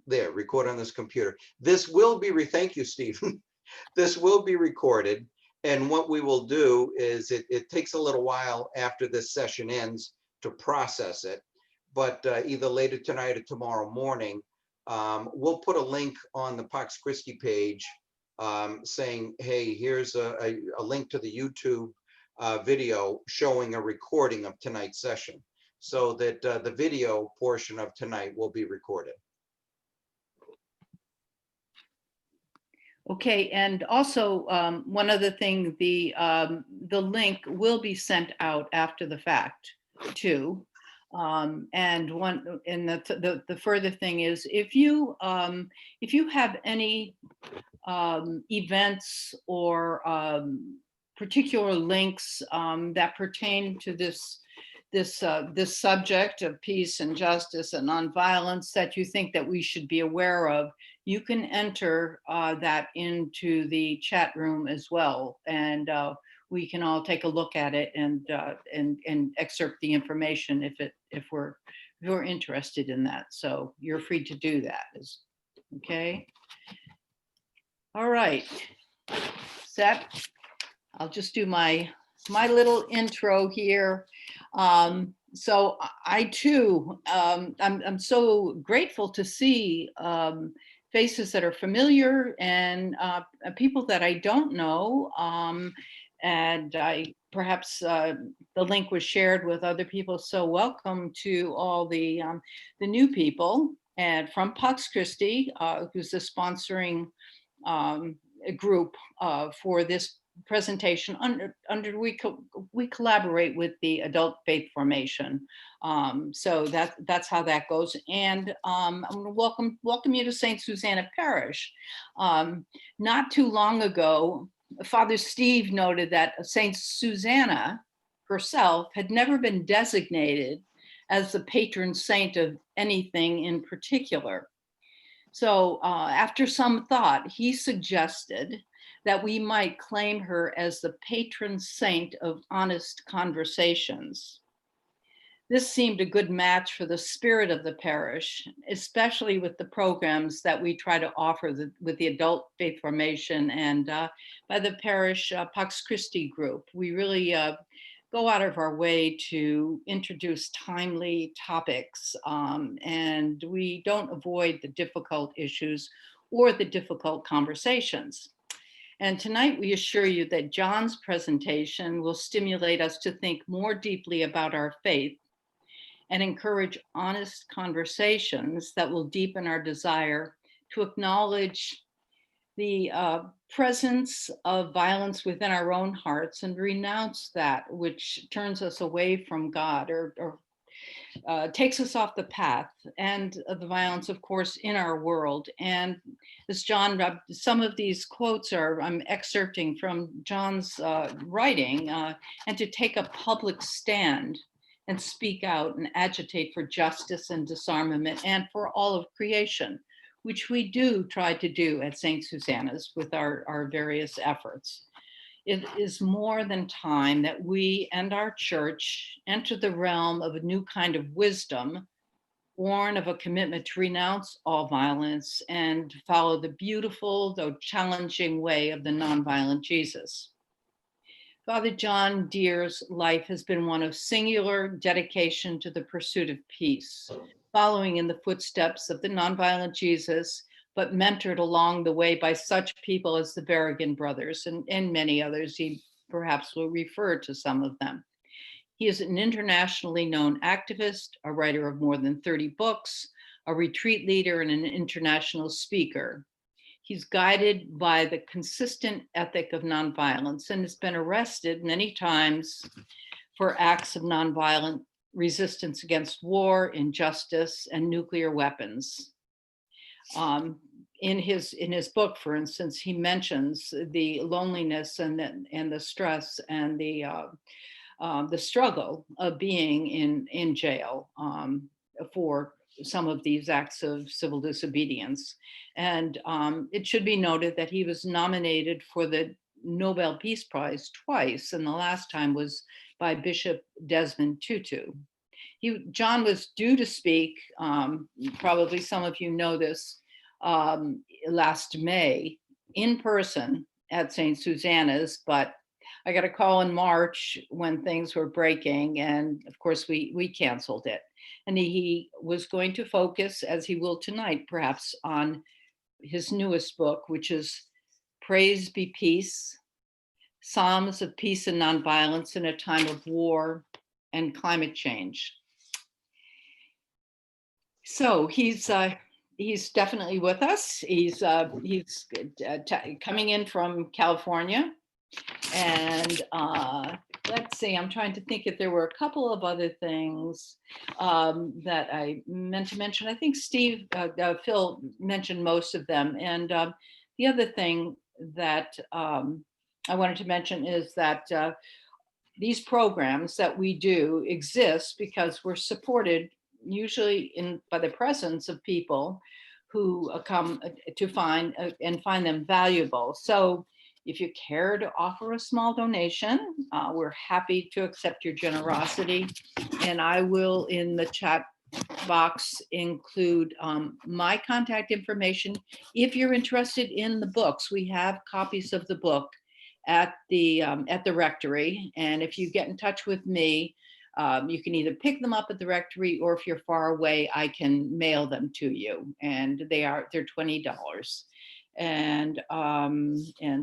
there, record on this computer. This will be, thank you, Steve. This will be recorded. And what we will do is it takes a little while after this session ends to process it, but either later tonight or tomorrow morning, we'll put a link on the Pax Christi page saying, hey, here's a link to the YouTube video showing a recording of tonight's session, so that the video portion of tonight will be recorded. Okay, and also one other thing, the link will be sent out after the fact too. And the further thing is, if you have any events or particular links that pertain to this subject of peace and justice and nonviolence that you think that we should be aware of, you can enter that into the chat room as well, and we can all take a look at it and excerpt the information if we're interested in that. So you're free to do that. Okay. All right. Set. I'll just do my little intro here. So I too, I'm so grateful to see faces that are familiar and people that I don't know. And perhaps the link was shared with other people. So welcome to all the new people, and from Pax Christi, who's the sponsoring group for this presentation. We collaborate with the Adult Faith Formation, so that's how that goes. And I'm going to welcome you to St. Susanna Parish. Not too long ago, Father Steve noted that St. Susanna herself had never been designated as the patron saint of anything in particular. So after some thought, he suggested that we might claim her as the patron saint of honest conversations. This seemed a good match for the spirit of the parish, especially with the programs that we try to offer with the Adult Faith Formation and by the parish Pax Christi group. We really go out of our way to introduce timely topics, and we don't avoid the difficult issues or the difficult conversations. And tonight we assure you that John's presentation will stimulate us to think more deeply about our faith and encourage honest conversations that will deepen our desire to acknowledge the presence of violence within our own hearts and renounce that which turns us away from God or takes us off the path, and the violence, of course, in our world. And as John, some of these quotes I'm excerpting from John's writing, and to take a public stand and speak out and agitate for justice and disarmament and for all of creation, which we do try to do at St. Susanna's with our various efforts. It is more than time that we and our church enter the realm of a new kind of wisdom, born of a commitment to renounce all violence and follow the beautiful, though challenging way of the nonviolent Jesus. Father John Deere's life has been one of singular dedication to the pursuit of peace, following in the footsteps of the nonviolent Jesus, but mentored along the way by such people as the Berrigan brothers and many others. He perhaps will refer to some of them. He is an internationally known activist, a writer of more than 30 books, a retreat leader, and an international speaker. He's guided by the consistent ethic of nonviolence and has been arrested many times for acts of nonviolent resistance against war, injustice, and nuclear weapons. In his book, for instance, he mentions the loneliness and the stress and the struggle of being in jail for some of these acts of civil disobedience. And it should be noted that he was nominated for the Nobel Peace Prize twice, and the last time was by Bishop Desmond Tutu. John was due to speak, probably some of you know this, last May in person at St. Susanna's, but I got a call in March when things were breaking, and of course we canceled it. And he was going to focus, as he will tonight, perhaps, on his newest book, which is Praise Be Peace, Psalms of Peace and Nonviolence in a Time of War and Climate Change. So he's definitely with us. He's coming in from California, and let's see. I'm trying to think if there were a couple of other things that I meant to mention. I think Phil mentioned most of them, and the other thing that I wanted to mention is that these programs that we do exist because we're supported usually by the presence of people who come to find them valuable. So if you care to offer a small donation, we're happy to accept your generosity. And I will, in the chat box, include my contact information. If you're interested in the books, we have copies of the book at the rectory. And if you get in touch with me, you can either pick them up at the rectory, or if you're far away, I can mail them to you. And they're $20. And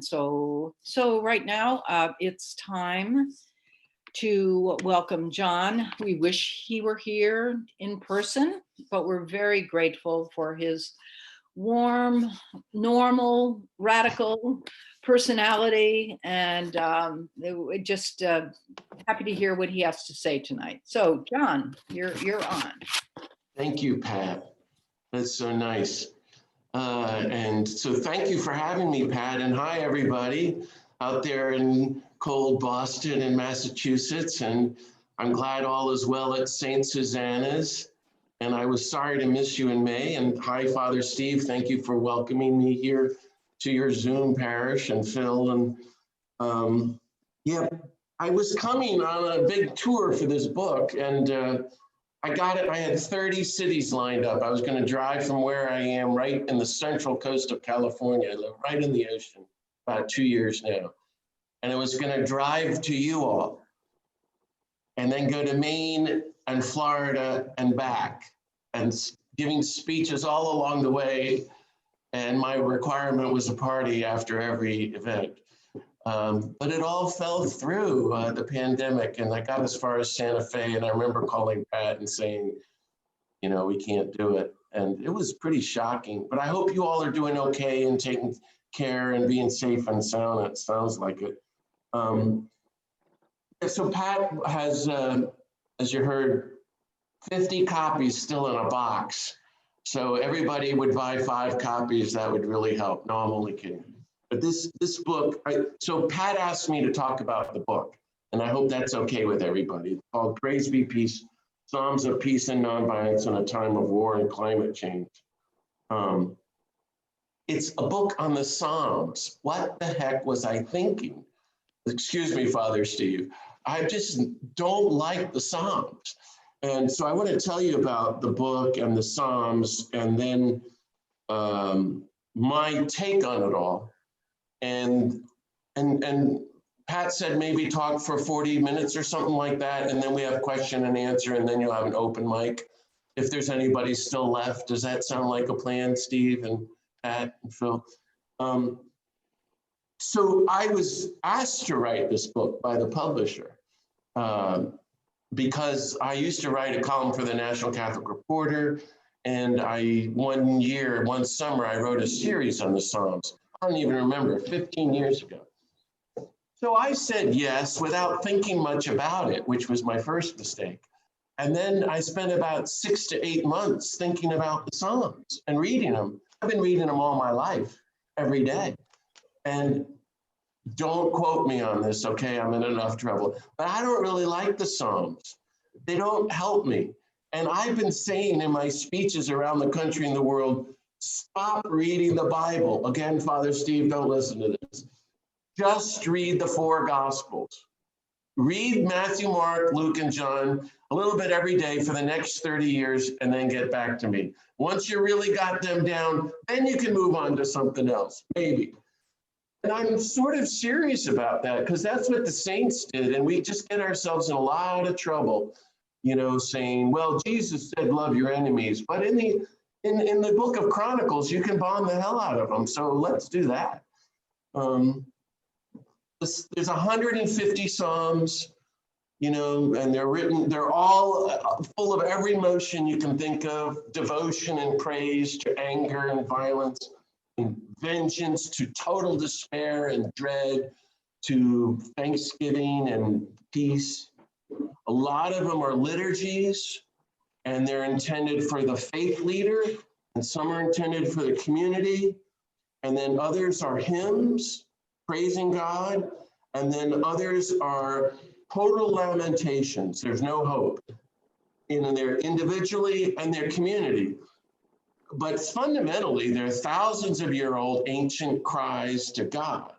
so right now it's time to welcome John. We wish he were here in person, but we're very grateful for his warm, normal, radical personality, and just happy to hear what he has to say tonight. So John, you're on. Thank you, Pat. That's so nice. And so thank you for having me, Pat. And hi, everybody out there in cold Boston and Massachusetts. And I'm glad all is well at St. Susanna's. And I was sorry to miss you in May. And hi, Father Steve. Thank you for welcoming me here to your Zoom parish, and Phil. And yeah, I was coming on a big tour for this book, and I got it. I had 30 cities lined up. I was going to drive from where I am right in the central coast of California. I live right in the ocean, about 2 years now. And I was going to drive to you all and then go to Maine and Florida and back, and giving speeches all along the way. And my requirement was a party after every event. But it all fell through the pandemic, and I got as far as Santa Fe, and I remember calling Pat and saying, you know, we can't do it. And it was pretty shocking, but I hope you all are doing okay and taking care and being safe and sound. It sounds like it. So Pat has, as you heard, 50 copies still in a box. So everybody would buy 5 copies. That would really help. No, I'm only kidding. But this book, so Pat asked me to talk about the book, and I hope that's okay with everybody. It's called Praise Be Peace, Psalms of Peace and Nonviolence in a Time of War and Climate Change. It's a book on the Psalms. What the heck was I thinking? Excuse me, Father Steve. I just don't like the Psalms. And so I want to tell you about the book and the Psalms, and then my take on it all. And Pat said maybe talk for 40 minutes or something like that, and then we have question and answer, and then you'll have an open mic if there's anybody still left. Does that sound like a plan, Steve and Pat and Phil? So I was asked to write this book by the publisher because I used to write a column for the National Catholic Reporter, and one summer I wrote a series on the Psalms. I don't even remember, 15 years ago. So I said yes without thinking much about it, which was my first mistake. And then I spent about 6 to 8 months thinking about the Psalms and reading them. I've been reading them all my life, every day. And don't quote me on this, okay? I'm in enough trouble. But I don't really like the Psalms. They don't help me. And I've been saying in my speeches around the country and the world, stop reading the Bible. Again, Father Steve, don't listen to this. Just read the 4 Gospels. read Matthew, Mark, Luke, and John a little bit every day for the next 30 years and then get back to me. Once you really got them down, then you can move on to something else, maybe. And I'm sort of serious about that because that's what the saints did. And we just get ourselves in a lot of trouble, you know, saying, well, Jesus said, love your enemies. But in the book of Chronicles, you can bomb the hell out of them. So let's do that. There's 150 Psalms, you know, and they're all full of every emotion you can think of, devotion and praise to anger and violence, and vengeance to total despair and dread, to thanksgiving and peace. A lot of them are liturgies, and they're intended for the faith leader, and some are intended for the community, and then others are hymns, praising God, and then others are total lamentations. There's no hope in their individually and their community. But fundamentally, they're thousands of year old ancient cries to God.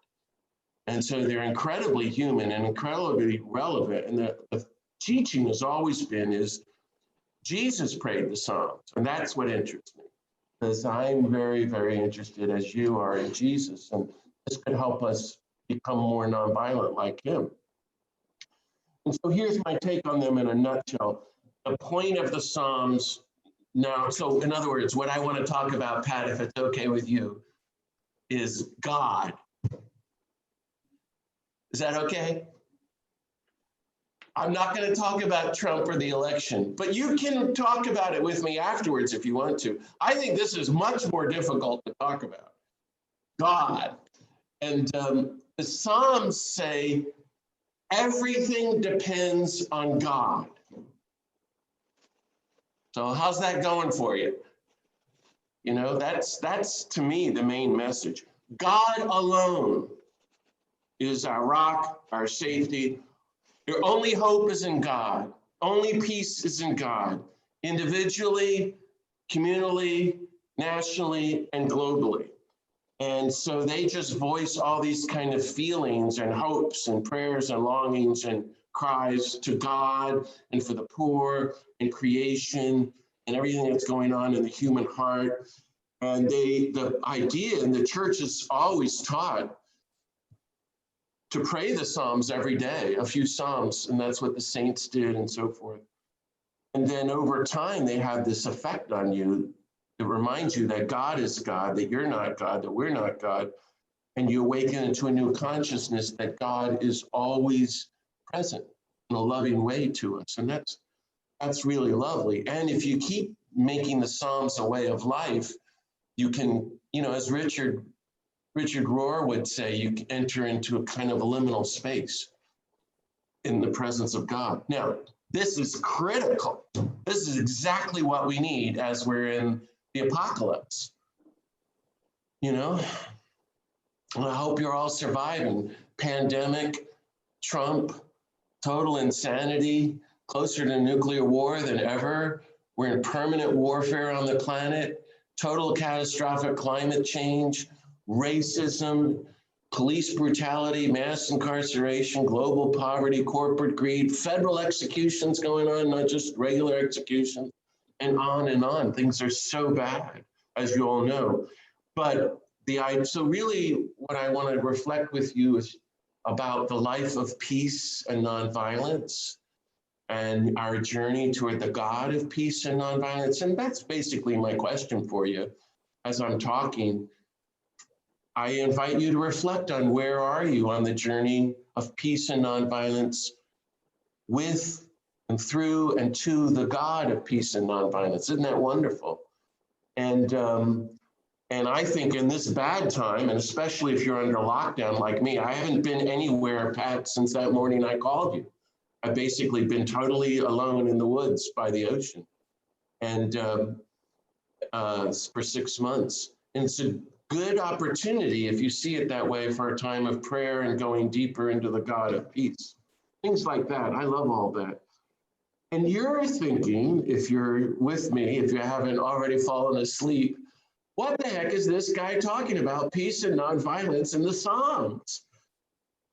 And so they're incredibly human and incredibly relevant. And the teaching has always been is Jesus prayed the Psalms. And that's what interests me, because I'm very, very interested, as you are, in Jesus. And this could help us become more nonviolent like him. And so here's my take on them in a nutshell. The point of the Psalms now, so in other words, what I want to talk about, Pat, if it's okay with you, is God. Is that okay? I'm not going to talk about Trump or the election, but you can talk about it with me afterwards if you want to. I think this is much more difficult to talk about. God. And the Psalms say everything depends on God. So how's that going for you? You know, that's to me the main message. God alone is our rock, our safety. Your only hope is in God. Only peace is in God, individually, communally, nationally, and globally. And so they just voice all these kind of feelings and hopes and prayers and longings and cries to God and for the poor and creation and everything that's going on in the human heart. And the idea, and the church has always taught, to pray the Psalms every day, a few Psalms, and that's what the saints did and so forth. And then over time, they have this effect on you. It reminds you that God is God, that you're not God, that we're not God. And you awaken into a new consciousness that God is always present in a loving way to us. And that's really lovely. And if you keep making the Psalms a way of life, you can, you know, as Richard Rohr would say, you can enter into a kind of a liminal space in the presence of God. Now, this is critical. This is exactly what we need as we're in the apocalypse. You know, I hope you're all surviving. Pandemic, Trump, total insanity, closer to nuclear war than ever. We're in permanent warfare on the planet, total catastrophic climate change, racism, police brutality, mass incarceration, global poverty, corporate greed, federal executions going on, not just regular executions, and on and on. Things are so bad, as you all know. But so really what I want to reflect with you is about the life of peace and nonviolence and our journey toward the God of peace and nonviolence. And that's basically my question for you as I'm talking. I invite you to reflect on where are you on the journey of peace and nonviolence with and through and to the God of peace and nonviolence. Isn't that wonderful? And I think in this bad time, and especially if you're under lockdown like me, I haven't been anywhere, Pat, since that morning I called you. I've basically been totally alone in the woods by the ocean, and for 6 months. And it's a good opportunity, if you see it that way, for a time of prayer and going deeper into the God of peace. Things like that. I love all that. And you're thinking, if you're with me, if you haven't already fallen asleep, what the heck is this guy talking about? Peace and nonviolence in the Psalms.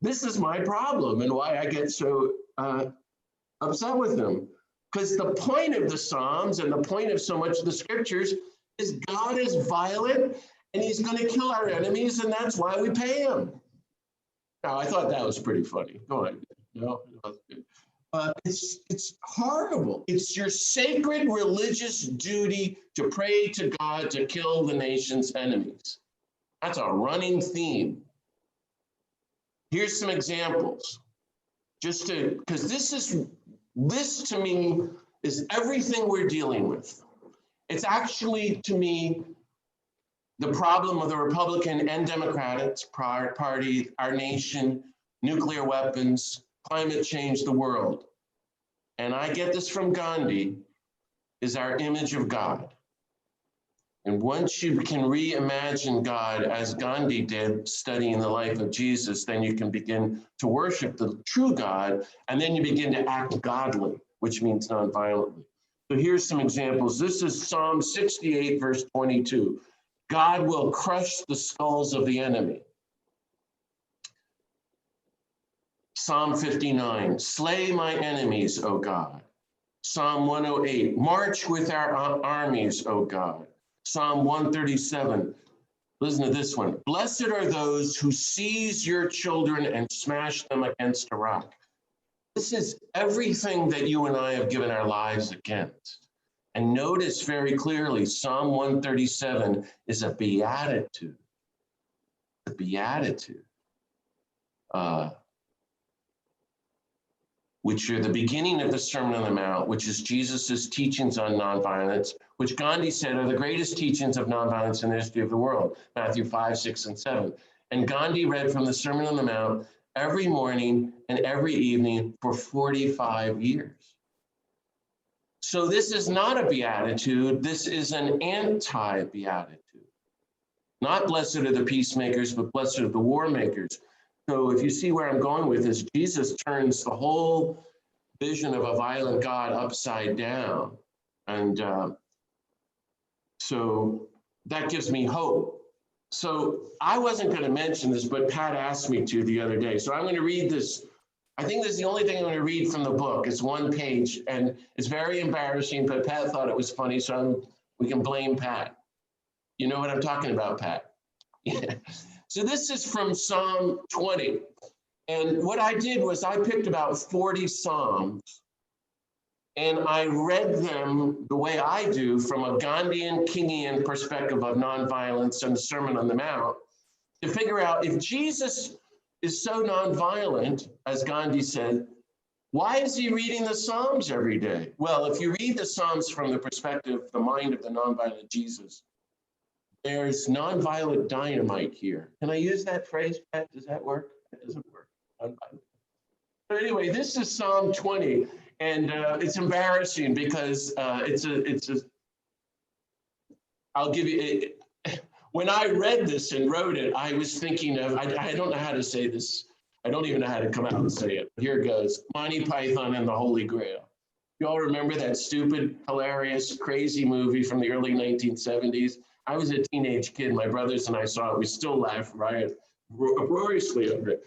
This is my problem and why I get so upset with them. Because the point of the Psalms and the point of so much of the scriptures is God is violent and he's going to kill our enemies, and that's why we pay him. Now, I thought that was pretty funny. Go ahead. No, it's horrible. It's your sacred religious duty to pray to God to kill the nation's enemies. That's a running theme. Here's some examples, just to, because this to me is everything we're dealing with. It's actually, to me, the problem of the Republican and Democratic Party, our nation, nuclear weapons, climate change, the world. And I get this from Gandhi, is our image of God. And once you can reimagine God as Gandhi did, studying the life of Jesus, then you can begin to worship the true God, and then you begin to act godly, which means nonviolently. So here's some examples. This is Psalm 68, verse 22. God will crush the skulls of the enemy. Psalm 59, slay my enemies, O God. Psalm 108, march with our armies, O God. Psalm 137, listen to this one. Blessed are those who seize your children and smash them against a rock. This is everything that you and I have given our lives against. And notice very clearly, Psalm 137 is a beatitude. A beatitude. Which are the beginning of the Sermon on the Mount, which is Jesus's teachings on nonviolence, which Gandhi said are the greatest teachings of nonviolence in the history of the world, Matthew 5, 6, and 7. And Gandhi read from the Sermon on the Mount every morning and every evening for 45 years. So this is not a beatitude, this is an anti-beatitude. Not blessed are the peacemakers, but blessed are the war makers. So if you see where I'm going with this, Jesus turns the whole vision of a violent God upside down. And so that gives me hope. So I wasn't going to mention this, but Pat asked me to the other day. So I'm going to read this. I think this is the only thing I'm going to read from the book. It's one page, and it's very embarrassing, but Pat thought it was funny, so we can blame Pat. You know what I'm talking about, Pat? Yeah. So this is from Psalm 20. And what I did was I picked about 40 Psalms, and I read them the way I do from a Gandhian, Kingian perspective of nonviolence and the Sermon on the Mount to figure out if Jesus is so nonviolent, as Gandhi said, why is he reading the Psalms every day? Well, if you read the Psalms from the perspective, the mind of the nonviolent Jesus, there's nonviolent dynamite here. Can I use that phrase, Pat? Does that work? It doesn't work. But anyway, this is Psalm 20, and it's embarrassing because I'll give you, when I read this and wrote it, I was thinking of, I don't know how to say this. I don't even know how to come out and say it. Here it goes, Monty Python and the Holy Grail. You all remember that stupid, hilarious, crazy movie from the early 1970s? I was a teenage kid. My brothers and I saw it. We still laugh uproariously over it.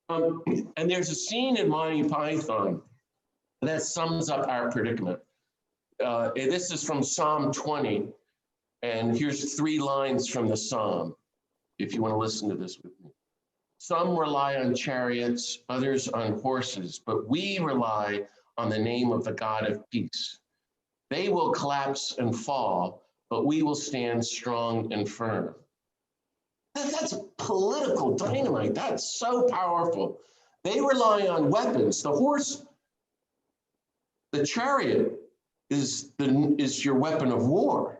And there's a scene in Monty Python that sums up our predicament. This is from Psalm 20. And here's 3 lines from the Psalm, if you want to listen to this with me. Some rely on chariots, others on horses, but we rely on the name of the God of peace. They will collapse and fall, but we will stand strong and firm. That's political dynamite. That's so powerful. They rely on weapons. The horse, the chariot is your weapon of war.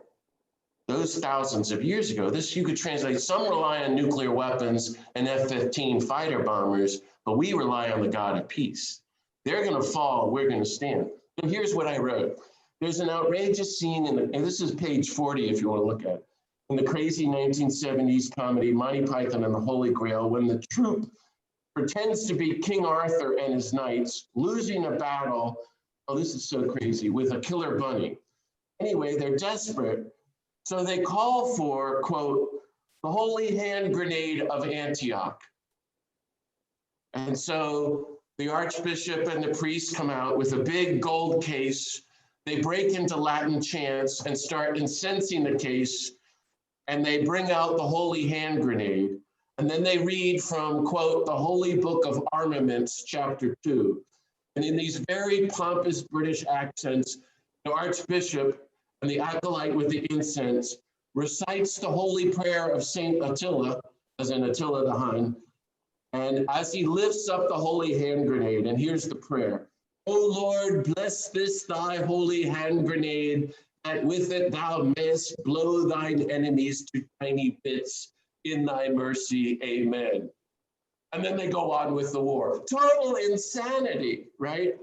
Those thousands of years ago, this you could translate, some rely on nuclear weapons and F-15 fighter bombers, but we rely on the God of peace. They're going to fall, we're going to stand. So here's what I wrote. There's an outrageous scene, and this is page 40 if you want to look at it, in the crazy 1970s comedy Monty Python and the Holy Grail, when the troupe pretends to be King Arthur and his knights, losing a battle, oh, this is so crazy, with a killer bunny. Anyway, they're desperate. So they call for, quote, the holy hand grenade of Antioch. And so the Archbishop and the priest come out with a big gold case. They break into Latin chants and start incensing the case, and they bring out the holy hand grenade. And then they read from, quote, the Holy Book of Armaments, chapter 2. And in these very pompous British accents, the Archbishop and the acolyte with the incense recites the holy prayer of Saint Attila, as in Attila the Hun. And as he lifts up the holy hand grenade, and here's the prayer: O Lord, bless this thy holy hand grenade, that with it thou mayest blow thine enemies to tiny bits. In thy mercy, amen. And then they go on with the war. Total insanity, right?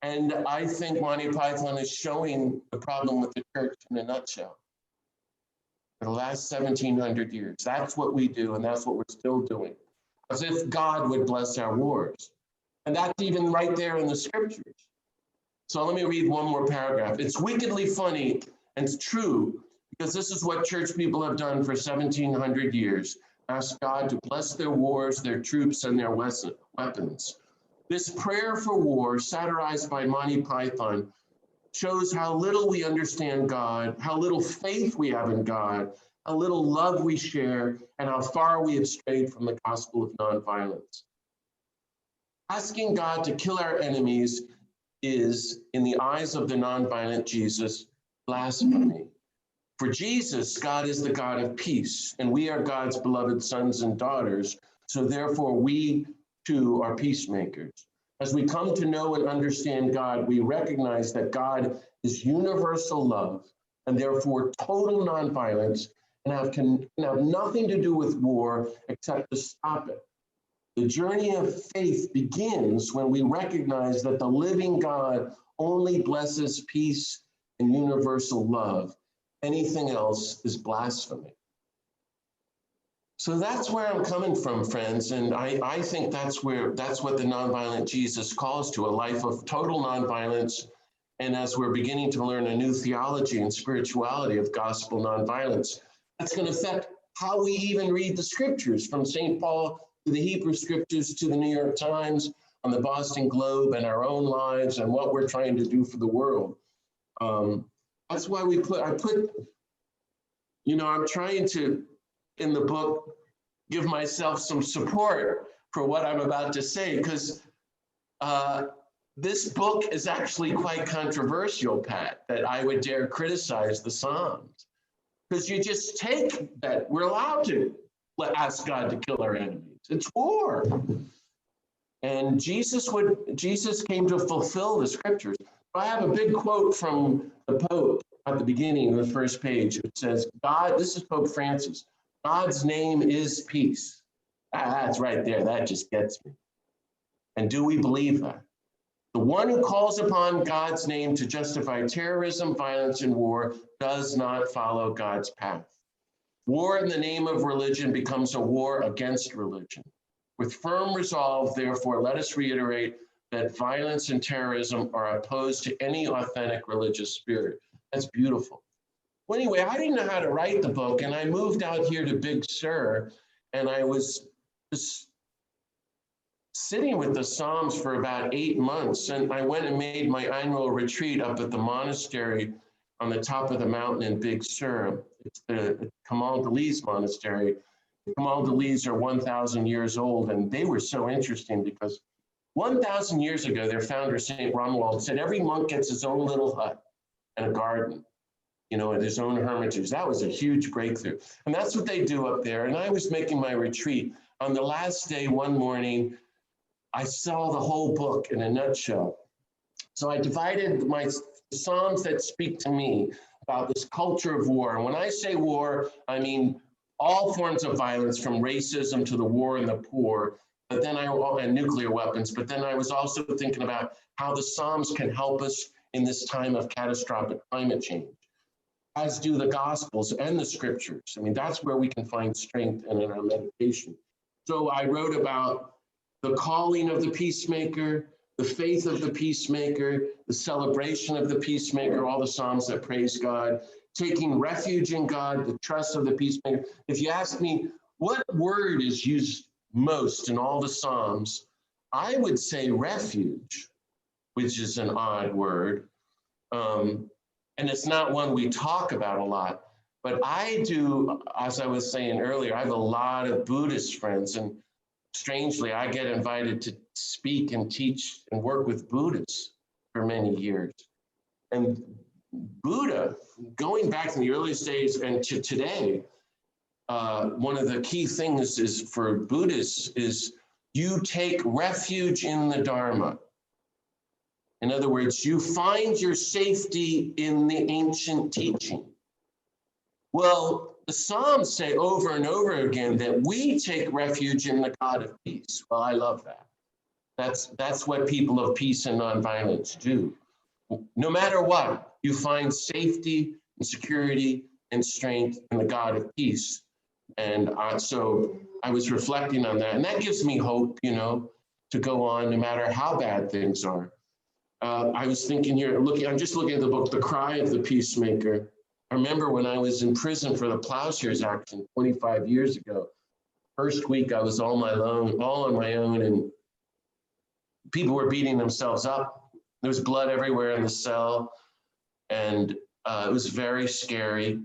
And I think Monty Python is showing the problem with the church in a nutshell. For the last 1700 years, that's what we do, and that's what we're still doing. As if God would bless our wars. And that's even right there in the scriptures. So let me read one more paragraph. It's wickedly funny, and it's true, because this is what church people have done for 1700 years. Ask God to bless their wars, their troops, and their weapons. This prayer for war, satirized by Monty Python, shows how little we understand God, how little faith we have in God, how little love we share, and how far we have strayed from the gospel of nonviolence. Asking God to kill our enemies is, in the eyes of the nonviolent Jesus, blasphemy. For Jesus, God is the God of peace, and we are God's beloved sons and daughters, so therefore we too are peacemakers. As we come to know and understand God, we recognize that God is universal love, and therefore total nonviolence, and can have nothing to do with war except to stop it. The journey of faith begins when we recognize that the living God only blesses peace and universal love. Anything else is blasphemy. So that's where I'm coming from, friends. And I think that's what the nonviolent Jesus calls to, a life of total nonviolence. And as we're beginning to learn a new theology and spirituality of gospel nonviolence, that's going to affect how we even read the scriptures, from St. Paul to the Hebrew scriptures to the New York Times, on the Boston Globe, and our own lives and what we're trying to do for the world. That's why I'm trying to, in the book, give myself some support for what I'm about to say, because this book is actually quite controversial, Pat, that I would dare criticize the Psalms. Because you just take that we're allowed to ask God to kill our enemies. It's war. And Jesus came to fulfill the scriptures. I have a big quote from the Pope at the beginning of the first page. It says, God, this is Pope Francis, God's name is peace. That's right there. That just gets me. And do we believe that? The one who calls upon God's name to justify terrorism, violence, and war does not follow God's path. War in the name of religion becomes a war against religion. With firm resolve, therefore, let us reiterate that violence and terrorism are opposed to any authentic religious spirit. That's beautiful. Well, anyway, I didn't know how to write the book, and I moved out here to Big Sur, and I was just sitting with the Psalms for about 8 months, and I went and made my annual retreat up at the monastery on the top of the mountain in Big Sur. It's the Kamal Dali's monastery. The Kamal Dali's are 1,000 years old, and they were so interesting because 1,000 years ago, their founder, St. Romuald, said every monk gets his own little hut and a garden, and his own hermitage. That was a huge breakthrough. And that's what they do up there. And I was making my retreat. On the last day, one morning, I saw the whole book in a nutshell. So I divided my Psalms that speak to me about this culture of war. And when I say war, I mean all forms of violence, from racism to the war in the poor, and nuclear weapons. But then I was also thinking about how the Psalms can help us in this time of catastrophic climate change, as do the Gospels and the Scriptures. I mean, that's where we can find strength in our meditation. So I wrote about the calling of the peacemaker, the faith of the peacemaker, the celebration of the peacemaker, all the Psalms that praise God, taking refuge in God, the trust of the peacemaker. If you ask me, what word is used most in all the Psalms, I would say refuge, which is an odd word. And it's not one we talk about a lot, but I do, as I was saying earlier, I have a lot of Buddhist friends, and strangely, I get invited to speak and teach and work with Buddhists for many years. And Buddha, going back in the earliest days and to today, one of the key things is for Buddhists is you take refuge in the Dharma. In other words, you find your safety in the ancient teaching. Well, the Psalms say over and over again that we take refuge in the God of peace. Well, I love that. That's what people of peace and nonviolence do. No matter what, you find safety and security and strength in the God of peace. And so I was reflecting on that, and that gives me hope, to go on no matter how bad things are. I was thinking here, I'm just looking at the book, The Cry of the Peacemaker. I remember when I was in prison for the Plowshares Action 25 years ago. First week, I was all on my own, and people were beating themselves up. There was blood everywhere in the cell, and it was very scary.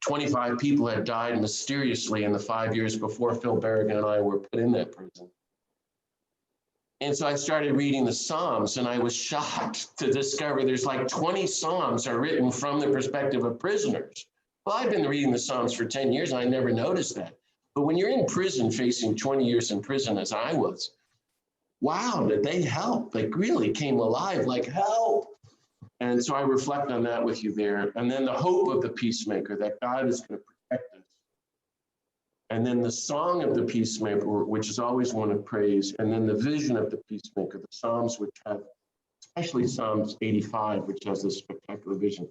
25 people had died mysteriously in the 5 years before Phil Berrigan and I were put in that prison. And so I started reading the Psalms, and I was shocked to discover there's like 20 Psalms are written from the perspective of prisoners. Well, I've been reading the Psalms for 10 years, and I never noticed that. But when you're in prison, facing 20 years in prison, as I was, wow, did they help? They really came alive, like help. And so I reflect on that with you there. And then the hope of the peacemaker, that God is going to protect us. And then the song of the peacemaker, which is always one of praise. And then the vision of the peacemaker, the Psalms, which have, especially Psalms 85, which has this spectacular vision.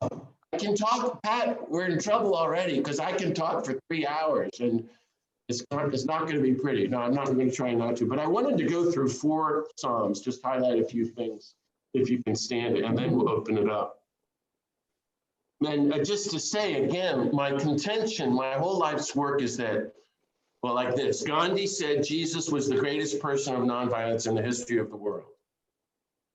I can talk, Pat, we're in trouble already, because I can talk for 3 hours, and it's not going to be pretty. No, I'm not going to try not to. But I wanted to go through 4 Psalms, just highlight a few things, if you can stand it, and then we'll open it up. And just to say again, my contention, my whole life's work is that, well, like this, Gandhi said Jesus was the greatest person of nonviolence in the history of the world.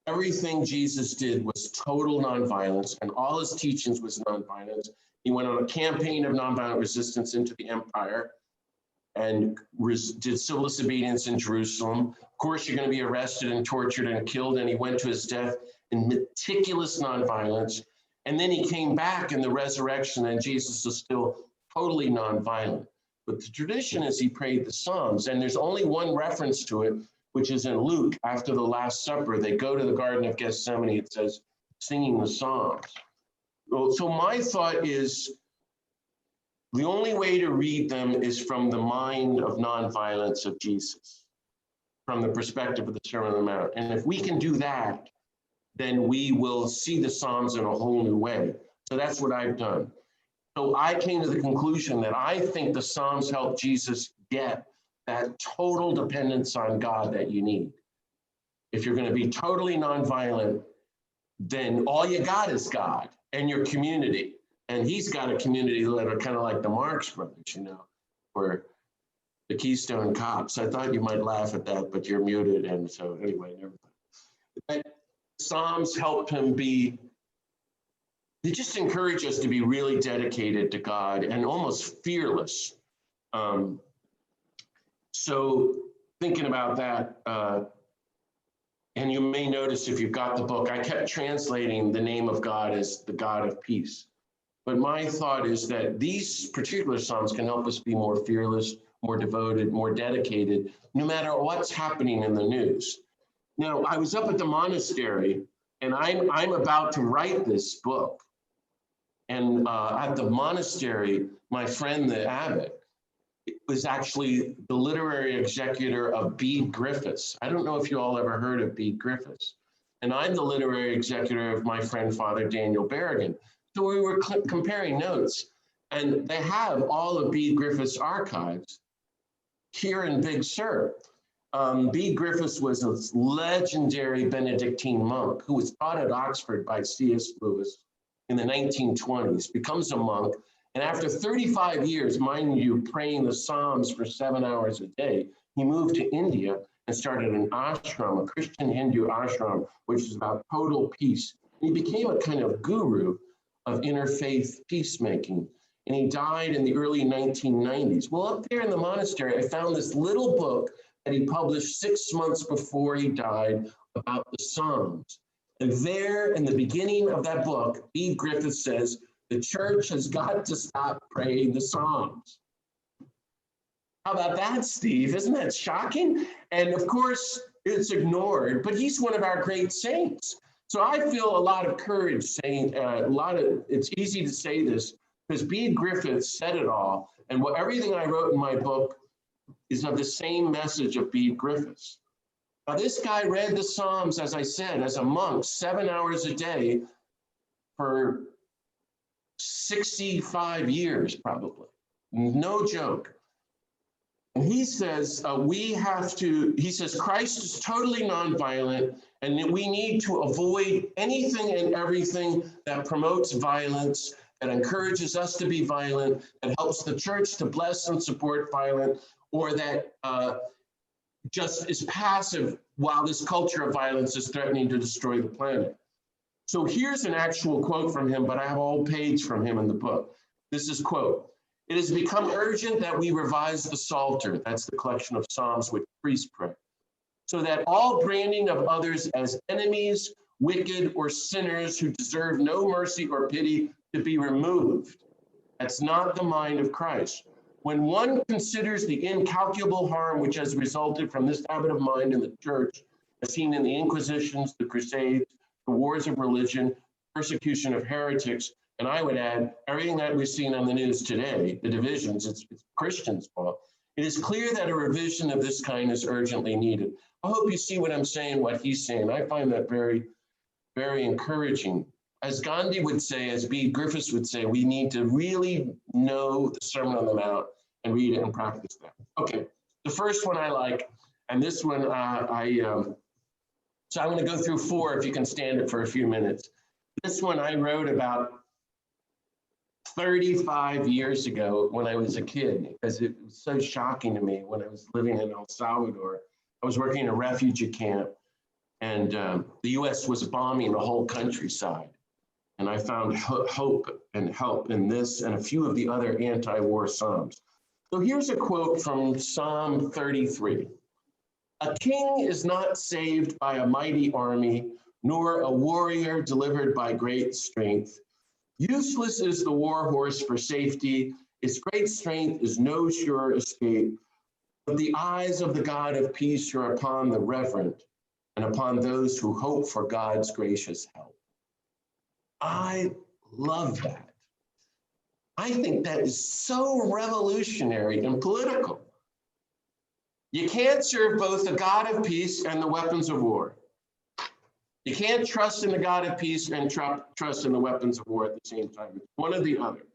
Everything Jesus did was total nonviolence, and all his teachings was nonviolence. He went on a campaign of nonviolent resistance into the empire and did civil disobedience in Jerusalem. Of course, you're going to be arrested and tortured and killed, and he went to his death in meticulous nonviolence. And then he came back in the resurrection, and Jesus is still totally nonviolent. But the tradition is he prayed the Psalms, and there's only one reference to it, which is in Luke. After the Last Supper, they go to the Garden of Gethsemane, it says, singing the Psalms. So my thought is, the only way to read them is from the mind of nonviolence of Jesus, from the perspective of the Sermon on the Mount. And if we can do that, then we will see the Psalms in a whole new way. So that's what I've done. So I came to the conclusion that I think the Psalms help Jesus get that total dependence on God that you need. If you're going to be totally nonviolent, then all you got is God and your community. And he's got a community that are kind of like the Marx Brothers, or the Keystone Cops. I thought you might laugh at that, but you're muted. And so anyway, never mind. Psalms help him they just encourage us to be really dedicated to God and almost fearless. So thinking about that, and you may notice if you've got the book, I kept translating the name of God as the God of peace. But my thought is that these particular Psalms can help us be more fearless, more devoted, more dedicated, no matter what's happening in the news. Now, I was up at the monastery, and I'm about to write this book. And at the monastery, my friend, the abbot, was actually the literary executor of Bede Griffiths. I don't know if you all ever heard of Bede Griffiths. And I'm the literary executor of my friend, Father Daniel Berrigan. So we were comparing notes, and they have all of Bede Griffiths' archives here in Big Sur. Bede Griffiths was a legendary Benedictine monk who was taught at Oxford by C.S. Lewis in the 1920s, becomes a monk, And after 35 years, mind you, praying the Psalms for 7 hours a day, he moved to India and started an ashram, a Christian Hindu ashram, which is about total peace. And he became a kind of guru of interfaith peacemaking. And he died in the early 1990s. Well, up there in the monastery, I found this little book that he published 6 months before he died about the Psalms. And there in the beginning of that book, E. Griffith says, the church has got to stop praying the Psalms. How about that, Steve? Isn't that shocking? And of course, it's ignored, but he's one of our great saints. So I feel a lot of courage saying, it's easy to say this because Bede Griffith said it all. And everything I wrote in my book is of the same message of Bede Griffiths. Now, this guy read the Psalms, as I said, as a monk, 7 hours a day for 65 years, probably. No joke. And he says, he says, Christ is totally nonviolent, and we need to avoid anything and everything that promotes violence, that encourages us to be violent, that helps the church to bless and support violence, or that just is passive while this culture of violence is threatening to destroy the planet. So here's an actual quote from him, but I have a whole page from him in the book. This is quote, "It has become urgent that we revise the Psalter," that's the collection of Psalms which priests pray, "so that all branding of others as enemies, wicked, or sinners who deserve no mercy or pity to be removed. That's not the mind of Christ. When one considers the incalculable harm which has resulted from this habit of mind in the church, as seen in the Inquisitions, the Crusades, the wars of religion, persecution of heretics, and I would add everything that we've seen on the news today, the divisions, it's Christians' fault. It is clear that a revision of this kind is urgently needed." I hope you see what I'm saying, what he's saying. I find that very, very encouraging. As Gandhi would say, as Bede Griffiths would say, we need to really know the Sermon on the Mount and read it and practice that. Okay, the first one I like, and this one so I'm going to go through 4 if you can stand it for a few minutes. This one I wrote about 35 years ago when I was a kid, because it was so shocking to me when I was living in El Salvador. I was working in a refugee camp, and the US was bombing the whole countryside. And I found hope and help in this and a few of the other anti-war Psalms. So here's a quote from Psalm 33. "A king is not saved by a mighty army, nor a warrior delivered by great strength. Useless is the war horse for safety. Its great strength is no sure escape. But the eyes of the God of peace are upon the reverent and upon those who hope for God's gracious help." I love that. I think that is so revolutionary and political. You can't serve both the God of peace and the weapons of war. You can't trust in the God of peace and trust in the weapons of war at the same time. It's one or the other.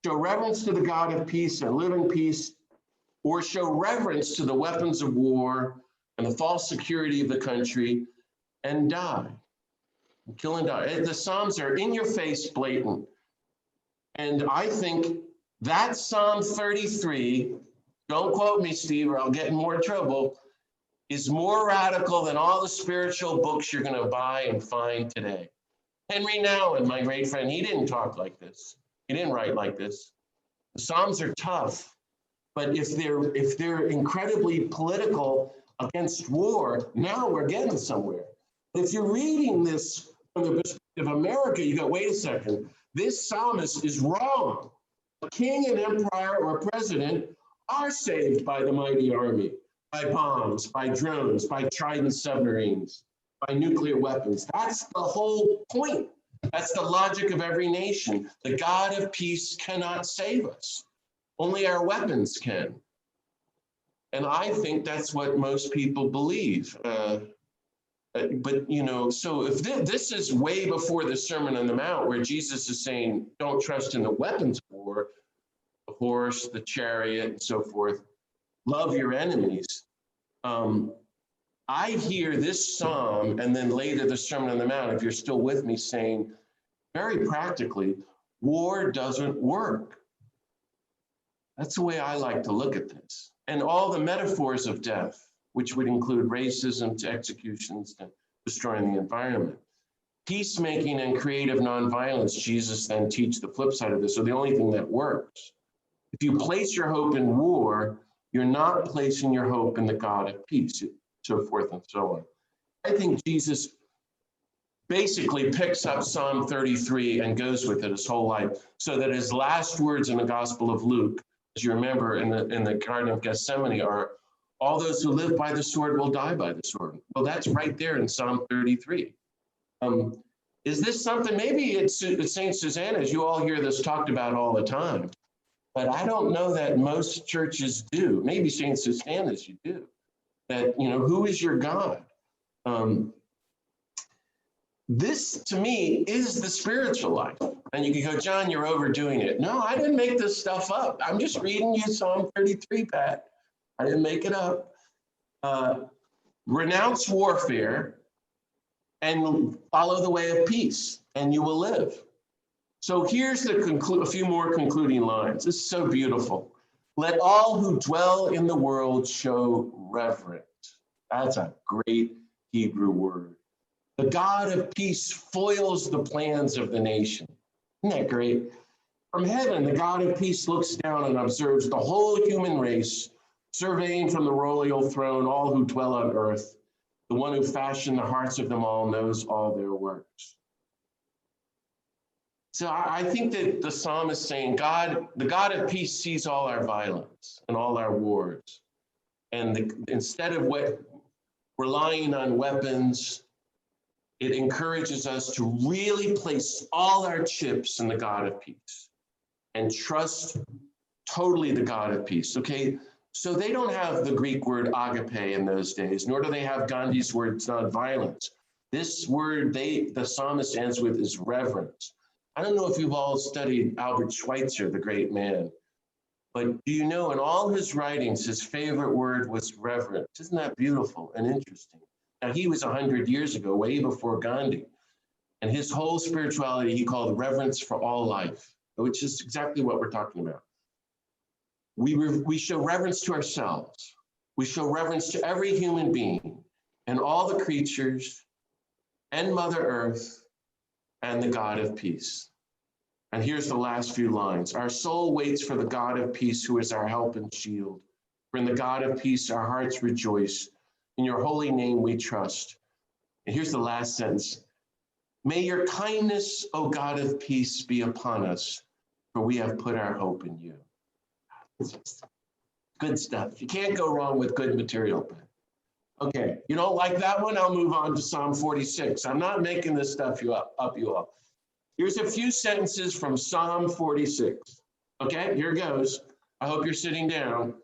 Show reverence to the God of peace and live in peace, or show reverence to the weapons of war and the false security of the country and die. Kill and die. The Psalms are in your face, blatant. And I think that Psalm 33, don't quote me, Steve, or I'll get in more trouble, is more radical than all the spiritual books you're going to buy and find today. Henry Nouwen, my great friend, he didn't talk like this. He didn't write like this. The Psalms are tough, but if they're incredibly political against war, now we're getting somewhere. If you're reading this from the perspective of America, you go, wait a second, this psalmist is wrong. A king, an empire, or president are saved by the mighty army, by bombs, by drones, by Trident submarines, by nuclear weapons. That's the whole point. That's the logic of every nation. The God of peace cannot save us. Only our weapons can. And I think that's what most people believe. But, you know, so if this is way before the Sermon on the Mount, where Jesus is saying, don't trust in the weapons of war, the horse, the chariot, and so forth, love your enemies. I hear this psalm and then later the Sermon on the Mount, if you're still with me, saying very practically, war doesn't work. That's the way I like to look at this. And all the metaphors of death, which would include racism to executions to destroying the environment. Peacemaking and creative nonviolence, Jesus then teach the flip side of this, so the only thing that works. If you place your hope in war, you're not placing your hope in the God of peace, so forth and so on. I think Jesus basically picks up Psalm 33 and goes with it his whole life, so that his last words in the Gospel of Luke, as you remember in the Garden of Gethsemane, are, all those who live by the sword will die by the sword. Well, that's right there in Psalm 33. Is this something, maybe it's St. Susanna, as you all hear this talked about all the time, but I don't know that most churches do. Maybe St. Susanna's you do. That, who is your God? This, to me, is the spiritual life. And you can go, John, you're overdoing it. No, I didn't make this stuff up. I'm just reading you Psalm 33, Pat. I didn't make it up. Renounce warfare and follow the way of peace, and you will live. So here's a few more concluding lines. This is so beautiful. Let all who dwell in the world show reverence. That's a great Hebrew word. The God of peace foils the plans of the nation. Isn't that great? From heaven, the God of peace looks down and observes the whole human race, surveying from the royal throne all who dwell on earth. The one who fashioned the hearts of them all knows all their works. So I think that the psalm is saying, the God of peace sees all our violence and all our wars. And instead of relying on weapons, it encourages us to really place all our chips in the God of peace and trust totally the God of peace, okay? So they don't have the Greek word agape in those days, nor do they have Gandhi's word nonviolence. This word the psalmist ends with is reverence. I don't know if you've all studied Albert Schweitzer, the great man, but do you know in all his writings, his favorite word was reverence? Isn't that beautiful and interesting? Now, he was 100 years ago, way before Gandhi. And his whole spirituality, he called reverence for all life, which is exactly what we're talking about. We show reverence to ourselves. We show reverence to every human being and all the creatures and Mother Earth and the God of peace. And here's the last few lines. Our soul waits for the God of peace, who is our help and shield. For in the God of peace, our hearts rejoice. In your holy name we trust. And here's the last sentence. May your kindness, O God of peace, be upon us, for we have put our hope in you. Good stuff. You can't go wrong with good material. Okay, you don't like that one? I'll move on to Psalm 46. I'm not making this stuff you all. Here's a few sentences from Psalm 46. Okay, here goes. I hope you're sitting down.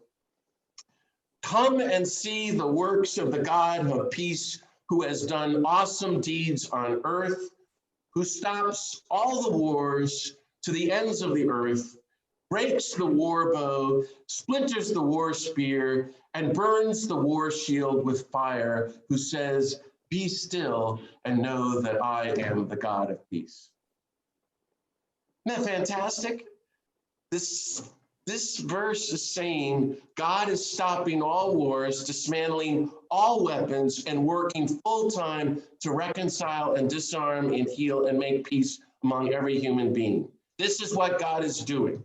Come and see the works of the God of peace, who has done awesome deeds on earth, who stops all the wars to the ends of the earth, breaks the war bow, splinters the war spear, and burns the war shield with fire, who says, be still and know that I am the God of peace. Isn't that fantastic? This verse is saying God is stopping all wars, dismantling all weapons, and working full-time to reconcile and disarm and heal and make peace among every human being. This is what God is doing.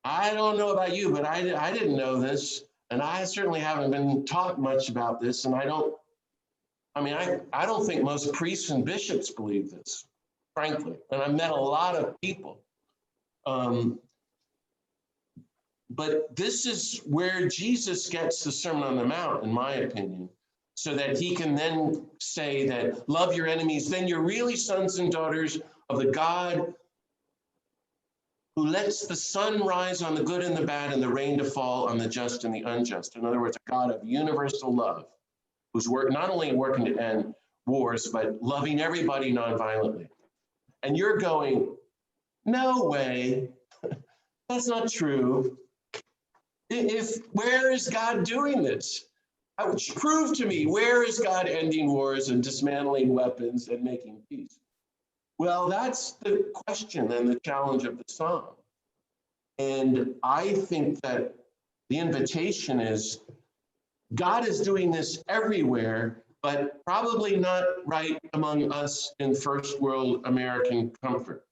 I don't know about you, but I didn't know this, and I certainly haven't been taught much about this, and I don't think most priests and bishops believe this, frankly, and I've met a lot of people. But this is where Jesus gets the Sermon on the Mount, in my opinion, so that he can then say that love your enemies, then you're really sons and daughters of the God who lets the sun rise on the good and the bad and the rain to fall on the just and the unjust. In other words, a God of universal love, who's not only working to end wars, but loving everybody nonviolently. And you're going, no way, that's not true. Where is God doing this? Prove to me, where is God ending wars and dismantling weapons and making peace? Well, that's the question and the challenge of the psalm. And I think that the invitation is God is doing this everywhere, but probably not right among us in first world American comfort.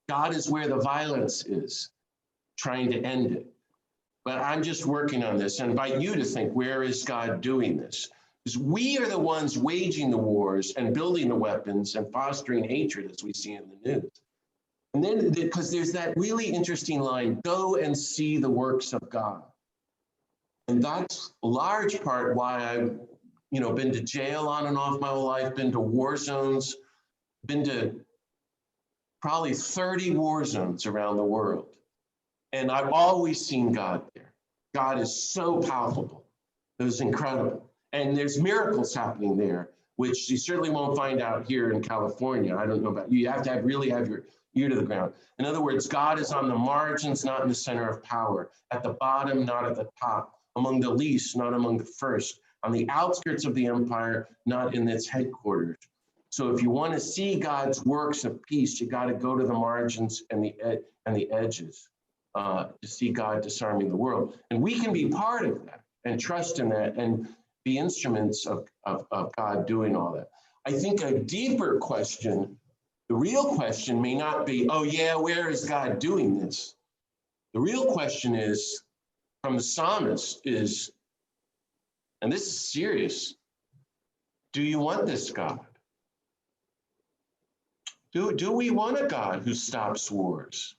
God is where the violence is, trying to end it. But I'm just working on this and invite you to think, where is God doing this? Because we are the ones waging the wars and building the weapons and fostering hatred, as we see in the news. And then, because there's that really interesting line, go and see the works of God. And that's a large part why I've, been to jail on and off my whole life, been to war zones, been to probably 30 war zones around the world. And I've always seen God there. God is so palpable. It was incredible. And there's miracles happening there, which you certainly won't find out here in California. I don't know about you. You have to really have your ear to the ground. In other words, God is on the margins, not in the center of power, at the bottom, not at the top, among the least, not among the first, on the outskirts of the empire, not in its headquarters. So if you want to see God's works of peace, you got to go to the margins and the edges to see God disarming the world. And we can be part of that and trust in that and be instruments of God doing all that. I think a deeper question, the real question may not be, oh yeah, where is God doing this? The real question is, from the psalmist is, and this is serious, do you want this God? Do we want a God who stops wars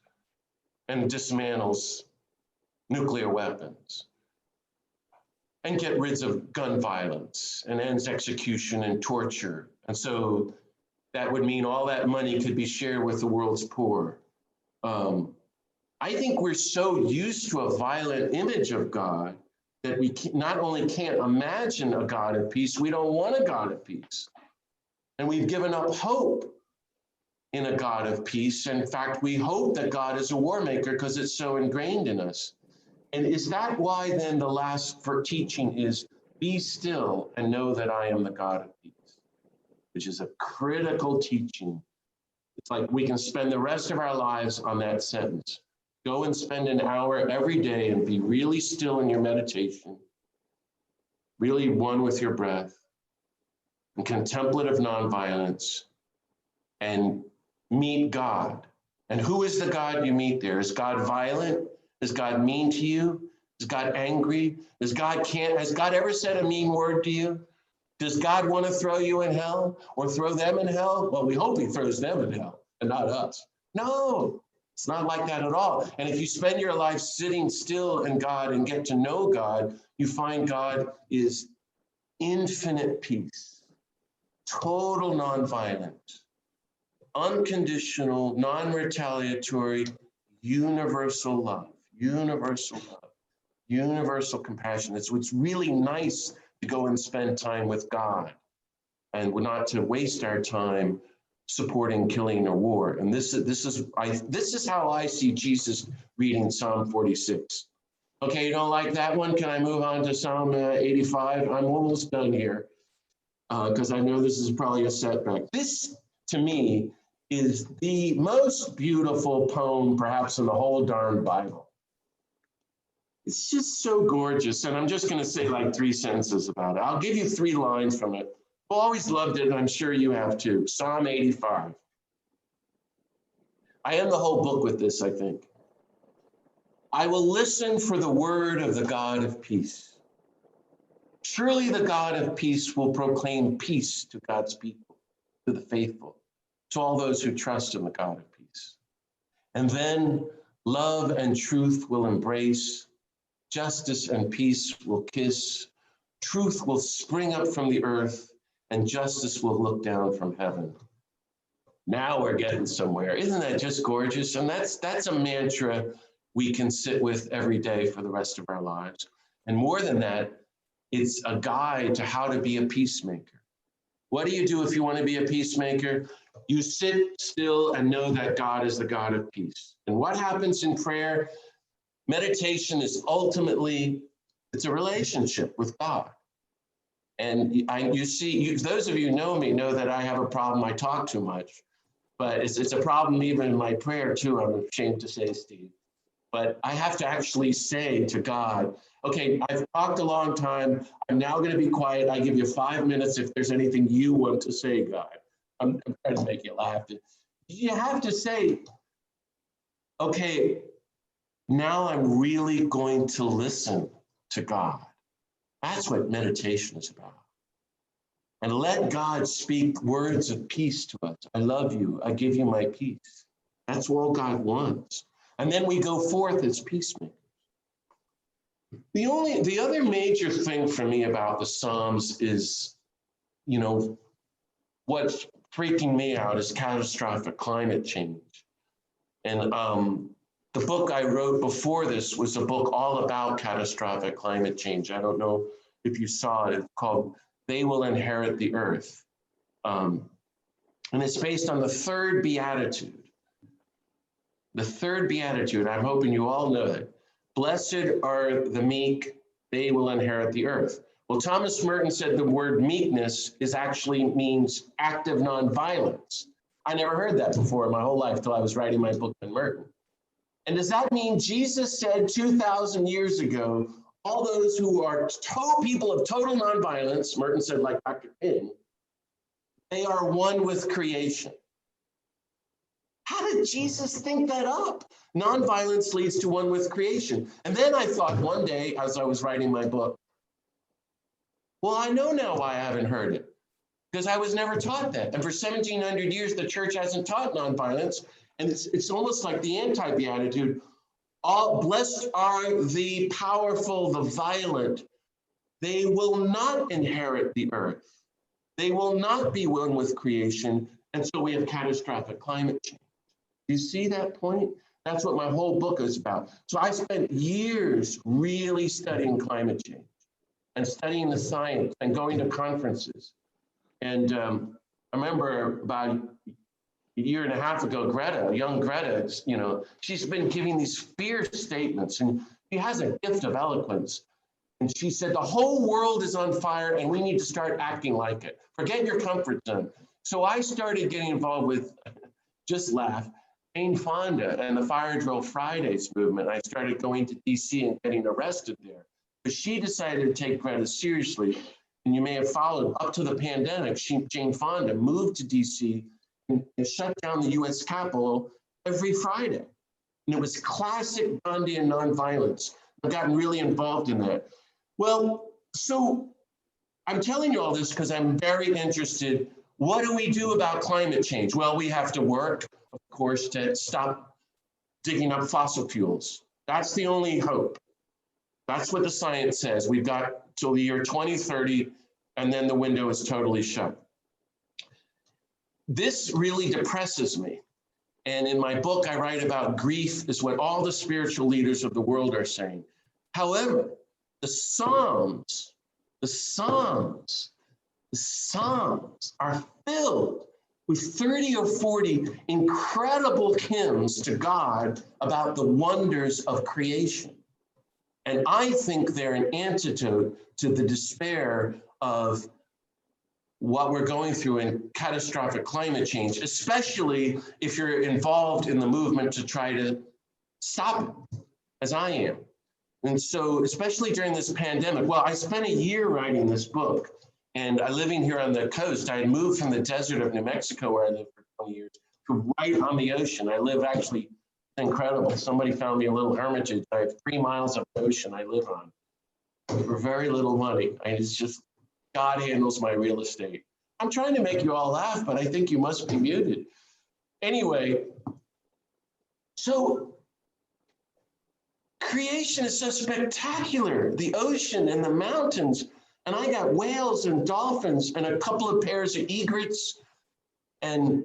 and dismantles nuclear weapons and get rid of gun violence and ends execution and torture? And so that would mean all that money could be shared with the world's poor. I think we're so used to a violent image of God that we not only can't imagine a God of peace, we don't want a God of peace. And we've given up hope in a God of peace. In fact, we hope that God is a war maker because it's so ingrained in us. And is that why then the last for teaching is, be still and know that I am the God of peace, which is a critical teaching. It's like we can spend the rest of our lives on that sentence. Go and spend an hour every day and be really still in your meditation, really one with your breath, and contemplative nonviolence, and meet God. And who is the God you meet there? Is God violent? Is God mean to you? Is God angry? Has God ever said a mean word to you? Does God want to throw you in hell or throw them in hell? Well, we hope he throws them in hell and not us. No, it's not like that at all. And if you spend your life sitting still in God and get to know God, you find God is infinite peace, total nonviolence, unconditional, non-retaliatory, universal love, universal compassion. It's really nice to go and spend time with God and not to waste our time supporting killing or war. And this is how I see Jesus reading Psalm 46. Okay, you don't like that one? Can I move on to Psalm 85? I'm almost done here because I know this is probably a setback. This, to me, is the most beautiful poem perhaps in the whole darn Bible. It's just so gorgeous. And I'm just going to say like 3 sentences about it. I'll give you 3 lines from it. I've always loved it, and I'm sure you have too. Psalm 85. I end the whole book with this, I think. I will listen for the word of the God of peace. Surely the God of peace will proclaim peace to God's people, to the faithful, to all those who trust in the God of peace. And then love and truth will embrace, justice and peace will kiss, truth will spring up from the earth, and justice will look down from heaven. Now we're getting somewhere. Isn't that just gorgeous? And that's a mantra we can sit with every day for the rest of our lives. And more than that, it's a guide to how to be a peacemaker. What do you do if you want to be a peacemaker? You sit still and know that God is the God of peace. And what happens in prayer? Meditation is ultimately, it's a relationship with God. And you see, those of you who know me know that I have a problem. I talk too much, but it's a problem even in my prayer too, I'm ashamed to say, Steve. but I have to actually say to God, okay, I've talked a long time. I'm now going to be quiet. I give you 5 minutes if there's anything you want to say, God. I'm trying to make you laugh. You have to say, okay, now I'm really going to listen to God. That's what meditation is about. And let God speak words of peace to us. I love you. I give you my peace. That's all God wants. And then we go forth as peacemakers. The other major thing for me about the Psalms is, what's freaking me out is catastrophic climate change. And the book I wrote before this was a book all about catastrophic climate change. I don't know if you saw it. It's called They Will Inherit the Earth. And it's based on the third Beatitude. The third Beatitude, I'm hoping you all know it. Blessed are the meek, they will inherit the earth. Well, Thomas Merton said the word meekness actually means active nonviolence. I never heard that before in my whole life till I was writing my book on Merton. And does that mean Jesus said 2,000 years ago, all those who are people of total nonviolence, Merton said like Dr. King, they are one with creation? How did Jesus think that up? Nonviolence leads to one with creation. And then I thought one day as I was writing my book, well, I know now why I haven't heard it, because I was never taught that. And for 1,700 years, the church hasn't taught nonviolence. And it's almost like the anti-beatitude. All blessed are the powerful, the violent. They will not inherit the earth. They will not be one with creation. And so we have catastrophic climate change. You see that point? That's what my whole book is about. So I spent years really studying climate change and studying the science and going to conferences. And I remember about a year and a half ago, young Greta, she's been giving these fierce statements, and she has a gift of eloquence. And she said, the whole world is on fire and we need to start acting like it. Forget your comfort zone. So I started getting involved with, just laugh, Jane Fonda and the Fire Drill Fridays movement. I started going to DC and getting arrested there. But she decided to take Greta seriously. And you may have followed up to the pandemic, Jane Fonda moved to DC and shut down the US Capitol every Friday. And it was classic Gandhian nonviolence. I've gotten really involved in that. Well, so I'm telling you all this because I'm very interested. What do we do about climate change? Well, we have to work, of course, to stop digging up fossil fuels. That's the only hope. That's what the science says. We've got till the year 2030, and then the window is totally shut. This really depresses me. And in my book, I write about grief is what all the spiritual leaders of the world are saying. However, the Psalms are filled with 30 or 40 incredible hymns to God about the wonders of creation. And I think they're an antidote to the despair of what we're going through in catastrophic climate change, especially if you're involved in the movement to try to stop it, as I am. And so, especially during this pandemic, well, I spent a year writing this book, and living here on the coast. I had moved from the desert of New Mexico, where I lived for 20 years, to right on the ocean. I live actually, incredible. Somebody found me a little hermitage. I have 3 miles of ocean I live on for very little money. It's just, God handles my real estate. I'm trying to make you all laugh, but I think you must be muted. Anyway, so creation is so spectacular. The ocean and the mountains, and I got whales and dolphins and a couple of pairs of egrets and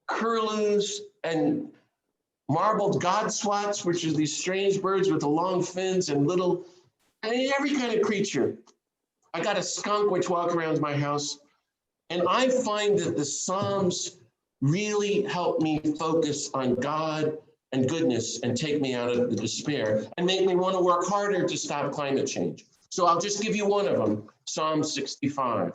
curlews and marbled godswats, which are these strange birds with the long fins and little, every kind of creature. I got a skunk which walks around my house. And I find that the Psalms really help me focus on God and goodness and take me out of the despair and make me want to work harder to stop climate change. So I'll just give you one of them, Psalm 65.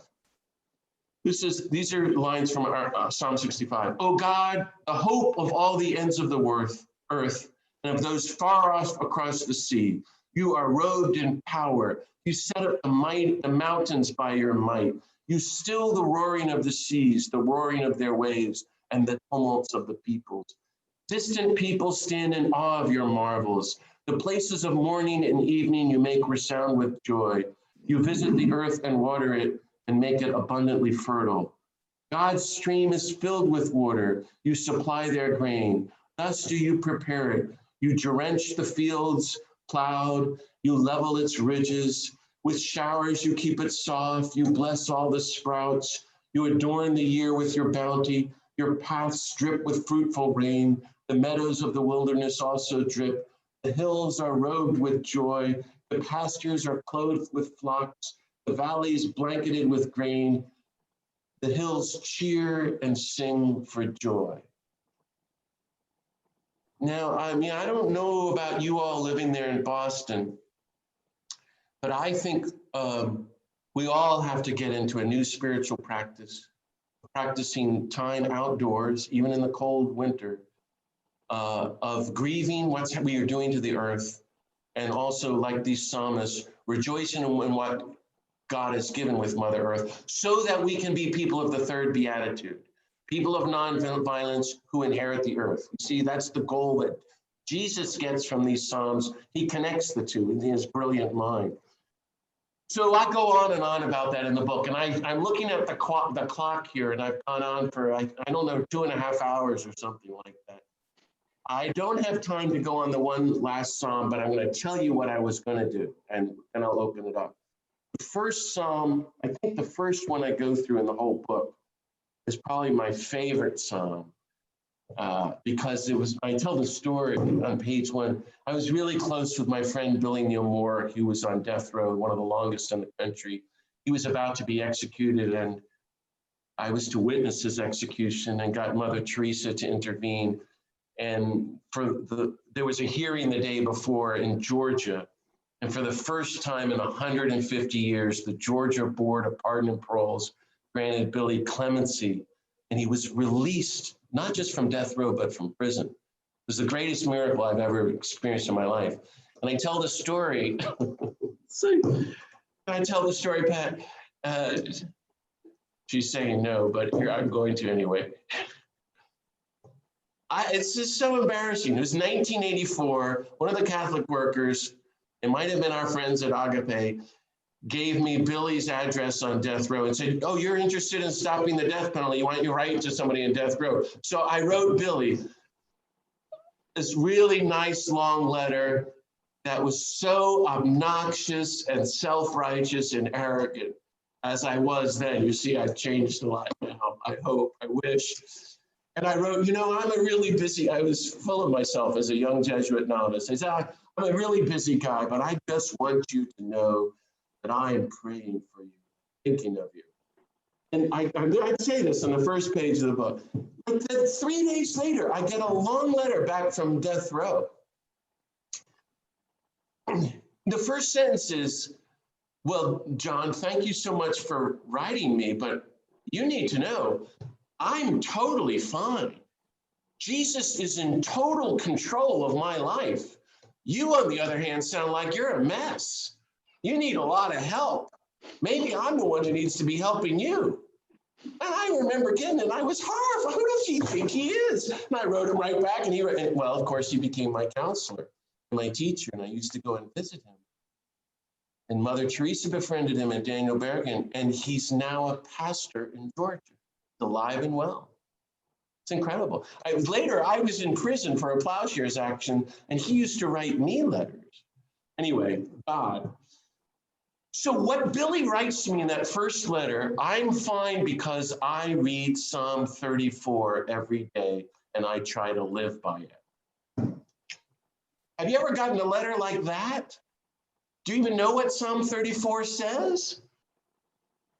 These are lines from our Psalm 65. Oh God, the hope of all the ends of the earth, and of those far off across the sea. You are robed in power. You set up the mountains by your might. You still the roaring of the seas, the roaring of their waves, and the tumults of the peoples. Distant people stand in awe of your marvels. The places of morning and evening you make resound with joy. You visit the earth and water it and make it abundantly fertile. God's stream is filled with water. You supply their grain. Thus do you prepare it. You drench the fields plowed. You level its ridges. With showers you keep it soft. You bless all the sprouts. You adorn the year with your bounty. Your paths drip with fruitful rain. The meadows of the wilderness also drip. The hills are robed with joy. The pastures are clothed with flocks. The valleys blanketed with grain. The hills cheer and sing for joy. Now, I mean, I don't know about you all living there in Boston, but I think we all have to get into a new spiritual practice, practicing time outdoors, even in the cold winter, of grieving what we are doing to the earth, and also, like these psalmists, rejoicing in what God has given with Mother Earth, so that we can be people of the third Beatitude, people of nonviolence who inherit the earth. You see, that's the goal that Jesus gets from these Psalms. He connects the two in his brilliant mind. So I go on and on about that in the book, and I'm looking at the clock here, and I've gone on for, I don't know, 2.5 hours or something like that. I don't have time to go on the one last Psalm, but I'm going to tell you what I was going to do, and then I'll open it up. The first Psalm, I think the first one I go through in the whole book is probably my favorite Psalm, because I tell the story on page 1. I was really close with my friend Billy Neal Moore. He was on death row, one of the longest in the country. He was about to be executed, and I was to witness his execution and got Mother Teresa to intervene. And there was a hearing the day before in Georgia. And for the first time in 150 years, the Georgia Board of Pardon and Paroles granted Billy clemency, and he was released, not just from death row, but from prison. It was the greatest miracle I've ever experienced in my life. And I tell the story. I tell the story, Pat. She's saying no, but here I'm going to anyway. It's just so embarrassing. It was 1984. One of the Catholic workers, it might have been our friends at Agape, gave me Billy's address on death row and said, oh, you're interested in stopping the death penalty. Why don't you write to somebody in death row? So I wrote Billy this really nice long letter that was so obnoxious and self-righteous and arrogant as I was then. You see, I've changed a lot now. I hope, I wish. And I wrote, I'm a really busy, I was full of myself as a young Jesuit novice. I said, I'm a really busy guy, but I just want you to know that I am praying for you, thinking of you. And I'd say this on the first page of the book. But then 3 days later, I get a long letter back from death row. The first sentence is, well, John, thank you so much for writing me, but you need to know, I'm totally fine. Jesus is in total control of my life. You, on the other hand, sound like you're a mess. You need a lot of help. Maybe I'm the one who needs to be helping you. And I remember getting it, and I was horrified. Who does he think he is? And I wrote him right back, and he wrote, well, of course, he became my counselor, my teacher, and I used to go and visit him. And Mother Teresa befriended him, and Daniel Bergen, and he's now a pastor in Georgia, alive and well. It's incredible. Later, I was in prison for a plowshares action, and he used to write me letters. Anyway, God. So what Billy writes to me in that first letter, I'm fine because I read Psalm 34 every day, and I try to live by it. Have you ever gotten a letter like that? Do you even know what Psalm 34 says?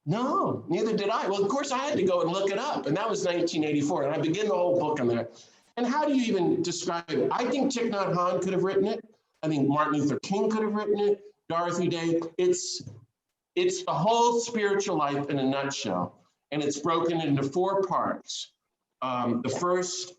No, neither did I. Well, of course, I had to go and look it up, and that was 1984, and I begin the whole book on there. And how do you even describe it? I think Thich Nhat Hanh could have written it. I think Martin Luther King could have written it. Dorothy Day. It's the whole spiritual life in a nutshell, and it's broken into 4 parts. The first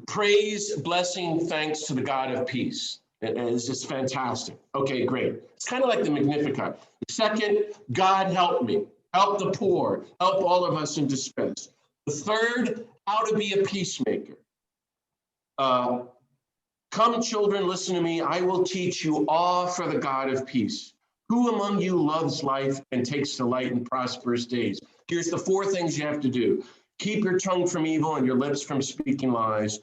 praise, blessing, thanks to the God of peace. It is just fantastic. Okay, great. It's kind of like the Magnificat. The second, God help me, help the poor, help all of us in distress. The third, how to be a peacemaker. Come, children, listen to me. I will teach you all for the God of peace. Who among you loves life and takes delight in prosperous days? Here's the 4 things you have to do. Keep your tongue from evil and your lips from speaking lies.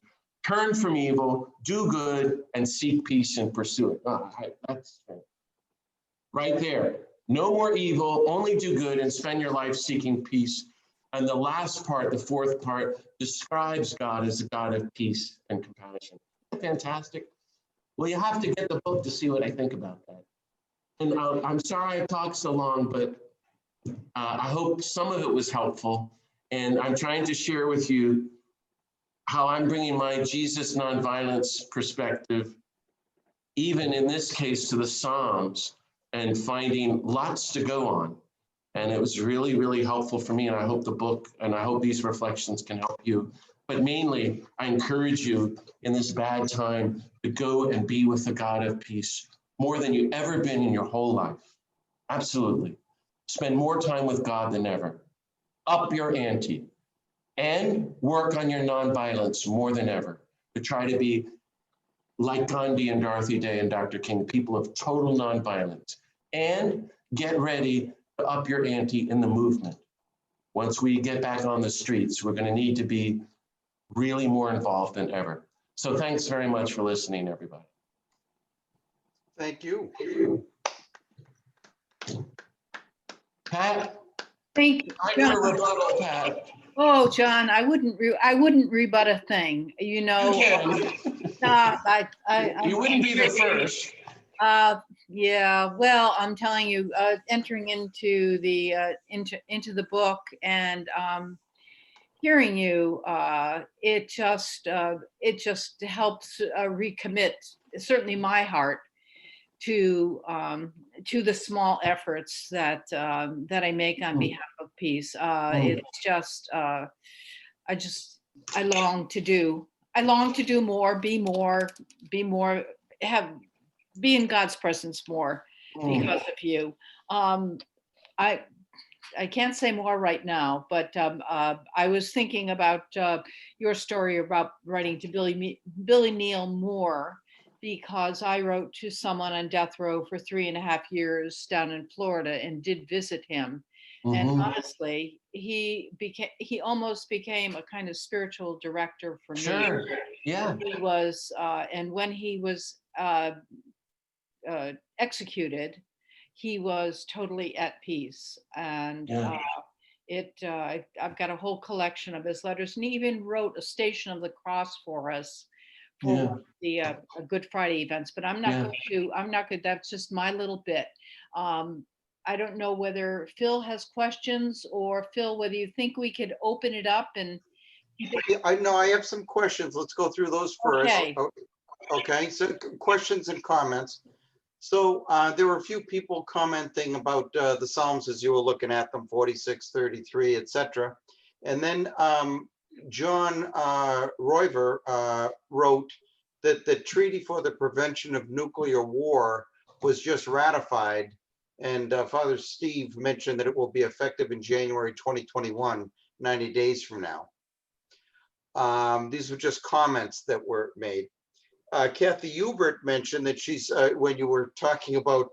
Turn from evil, do good, and seek peace and pursue it. That's right there. No more evil, only do good and spend your life seeking peace. And the last part, the 4th part, describes God as a God of peace and compassion. Isn't that fantastic? Well, you have to get the book to see what I think about that. And I'm sorry I talked so long, but I hope some of it was helpful. And I'm trying to share with you how I'm bringing my Jesus nonviolence perspective, even in this case, to the Psalms, and finding lots to go on. And it was really, really helpful for me. And I hope the book, and I hope these reflections can help you. But mainly, I encourage you in this bad time to go and be with the God of peace more than you've ever been in your whole life. Absolutely. Spend more time with God than ever. Up your ante. And work on your nonviolence more than ever to try to be like Gandhi and Dorothy Day and Dr. King, people of total nonviolence. And get ready to up your ante in the movement. Once we get back on the streets, we're going to need to be really more involved than ever. So thanks very much for listening, everybody. Thank you. Pat? Thank you. I got a rebuttal, Pat. Oh, John, I wouldn't rebut a thing. You know, You wouldn't be the first. Yeah, well, I'm telling you, entering into the into the book and hearing you, it just helps recommit certainly my heart to the small efforts that I make on behalf of peace. It's just I long to do more, be in God's presence more because of you. I can't say more right now, but I was thinking about your story about writing to Billy Neal Moore, because I wrote to someone on death row for 3.5 years down in Florida and did visit him. And honestly, he almost became a kind of spiritual director for me. Sure. Yeah. He was, and when he was executed, he was totally at peace. And I've got a whole collection of his letters, and he even wrote a Station of the Cross for us for the Good Friday events. But I'm not going. That's just my little bit. I don't know whether Phil has questions, or Phil, whether you think we could open it up and. Yeah, I know I have some questions. Let's go through those first. Okay. Okay. So questions and comments. So there were a few people commenting about the Psalms as you were looking at them, 46, 33, etc. And then John Roiver wrote that the Treaty for the Prevention of Nuclear War was just ratified. And Father Steve mentioned that it will be effective in January 2021, 90 days from now. These were just comments that were made. Kathy Hubert mentioned that she's when you were talking about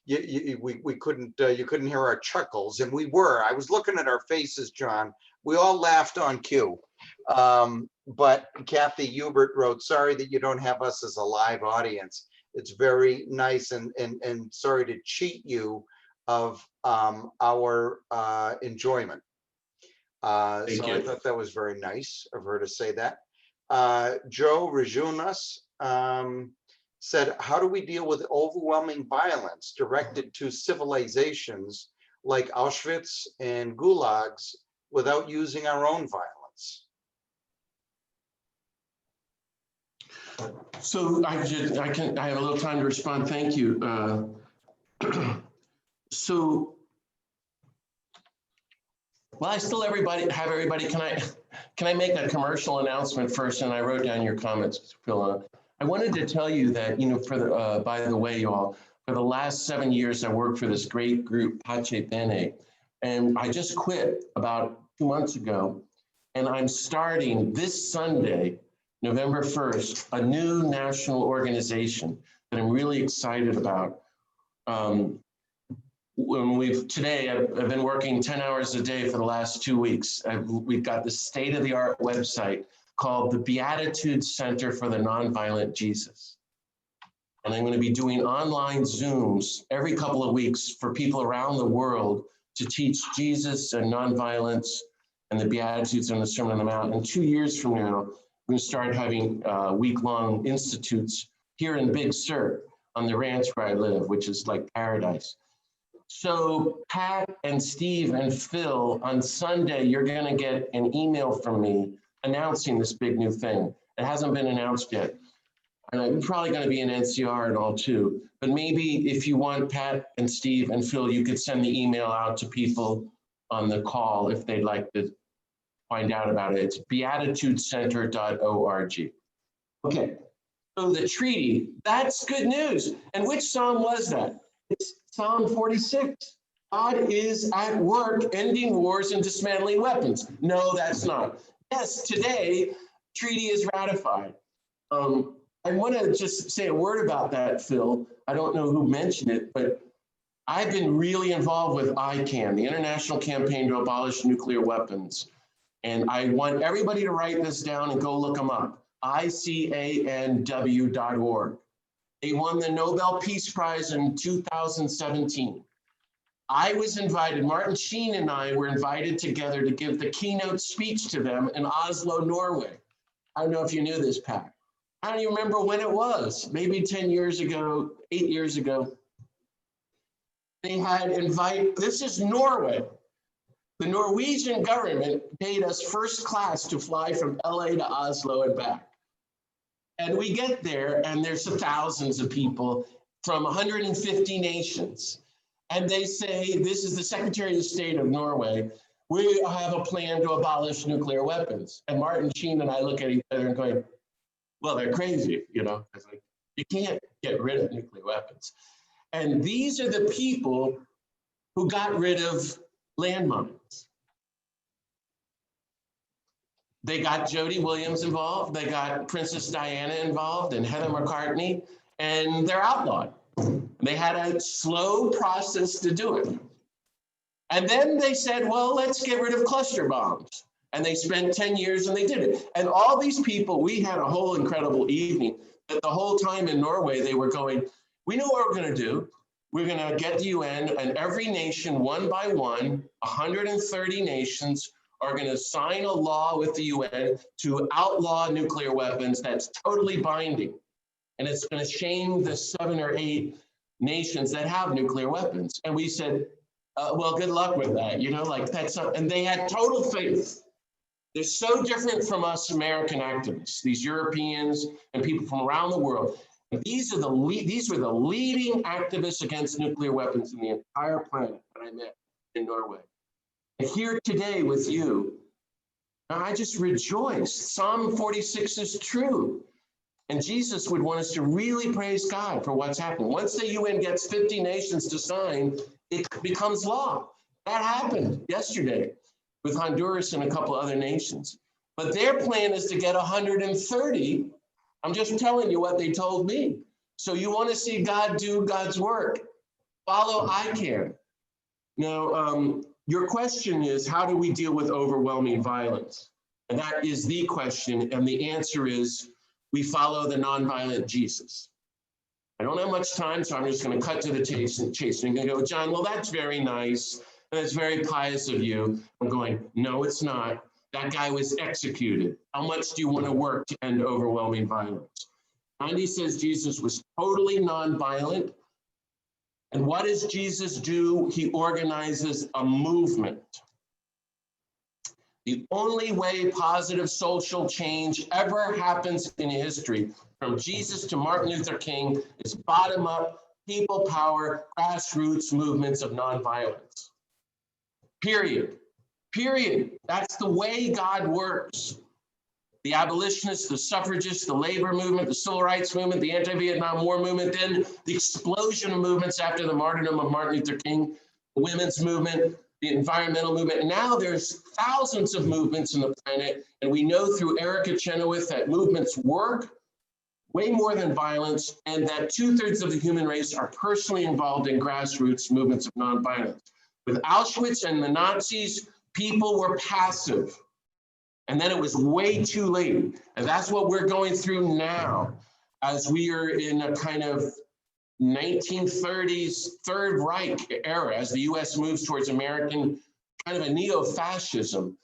we couldn't you couldn't hear our chuckles, and we were. I was looking at our faces, John. We all laughed on cue. But Kathy Hubert wrote, "Sorry that you don't have us as a live audience. It's very nice and sorry to cheat you of our enjoyment." So I thought that was very nice of her to say that. Joe Rejunas said, "How do we deal with overwhelming violence directed to civilizations like Auschwitz and gulags without using our own violence?" So I have a little time to respond. Thank you. So, well, I still have everybody. Can can I make a commercial announcement first? And I wrote down your comments, Phil. I wanted to tell you that, by the way, y'all, for the last 7 years, I worked for this great group, Pace Bene, and I just quit about 2 months ago. And I'm starting this Sunday, November 1st, a new national organization that I'm really excited about. Today, I've been working 10 hours a day for the last 2 weeks. We've got the state-of-the-art website called the Beatitude Center for the Nonviolent Jesus. And I'm going to be doing online Zooms every couple of weeks for people around the world to teach Jesus and nonviolence and the Beatitudes and the Sermon on the Mount. And 2 years from now, we're going to start having week-long institutes here in Big Sur on the ranch where I live, which is like paradise. So Pat and Steve and Phil, on Sunday, you're going to get an email from me announcing this big new thing. It hasn't been announced yet. And I'm probably going to be in NCR and all too. But maybe if you want Pat and Steve and Phil, you could send the email out to people on the call if they'd like to find out about it. It's beatitudecenter.org. Okay, so the treaty, that's good news. And which Psalm was that? It's Psalm 46. God is at work ending wars and dismantling weapons. No, that's not. Yes, today, treaty is ratified. I want to just say a word about that, Phil. I don't know who mentioned it, but I've been really involved with ICAN, the International Campaign to Abolish Nuclear Weapons. And I want everybody to write this down and go look them up, ICANW.org. They won the Nobel Peace Prize in 2017. I was invited, Martin Sheen and I were invited together to give the keynote speech to them in Oslo, Norway. I don't know if you knew this, Pat. I don't even remember when it was, maybe 10 years ago, 8 years ago. They had this is Norway. The Norwegian government paid us first class to fly from LA to Oslo and back. And we get there and there's thousands of people from 150 nations. And they say, this is the Secretary of State of Norway, we have a plan to abolish nuclear weapons. And Martin Sheen and I look at each other and going, well, they're crazy, It's like, you can't get rid of nuclear weapons. And these are the people who got rid of landmines. They got Jody Williams involved, they got Princess Diana involved and Heather McCartney, and they're outlawed. They had a slow process to do it. And then they said, well, let's get rid of cluster bombs. And they spent 10 years and they did it. And all these people, we had a whole incredible evening. But the whole time in Norway, they were going, we know what we're going to do. We're going to get the UN, and every nation, one by one, 130 nations are going to sign a law with the UN to outlaw nuclear weapons that's totally binding. And it's going to shame the 7 or 8 nations that have nuclear weapons. And we said, well, good luck with that. That's not, and they had total faith. They're so different from us American activists, these Europeans and people from around the world. And these were the leading activists against nuclear weapons in the entire planet that I met in Norway. And here today with you, I just rejoice. Psalm 46 is true. And Jesus would want us to really praise God for what's happened. Once the UN gets 50 nations to sign, it becomes law. That happened yesterday with Honduras and a couple other nations. But their plan is to get 130. I'm just telling you what they told me. So you want to see God do God's work, follow ICAN. Now, your question is, how do we deal with overwhelming violence? And that is the question. And the answer is, we follow the nonviolent Jesus. I don't have much time, so I'm just going to cut to the chase. And I'm going to go, John, well, that's very nice. And it's very pious of you. I'm going, no, it's not. That guy was executed. How much do you want to work to end overwhelming violence? Gandhi says Jesus was totally nonviolent. And what does Jesus do? He organizes a movement. The only way positive social change ever happens in history, from Jesus to Martin Luther King, is bottom-up, people power, grassroots movements of nonviolence. Period. period. That's the way God works. The abolitionists, the suffragists, the labor movement, the civil rights movement, the anti-Vietnam War movement, then the explosion of movements after the martyrdom of Martin Luther King, the women's movement, the environmental movement. And now there's thousands of movements on the planet, and we know through Erica Chenoweth that movements work way more than violence, and that 2/3 of the human race are personally involved in grassroots movements of nonviolence. With Auschwitz and the Nazis, people were passive. And then it was way too late. And that's what we're going through now, as we are in a kind of 1930s Third Reich era, as the US moves towards American kind of a neo-fascism.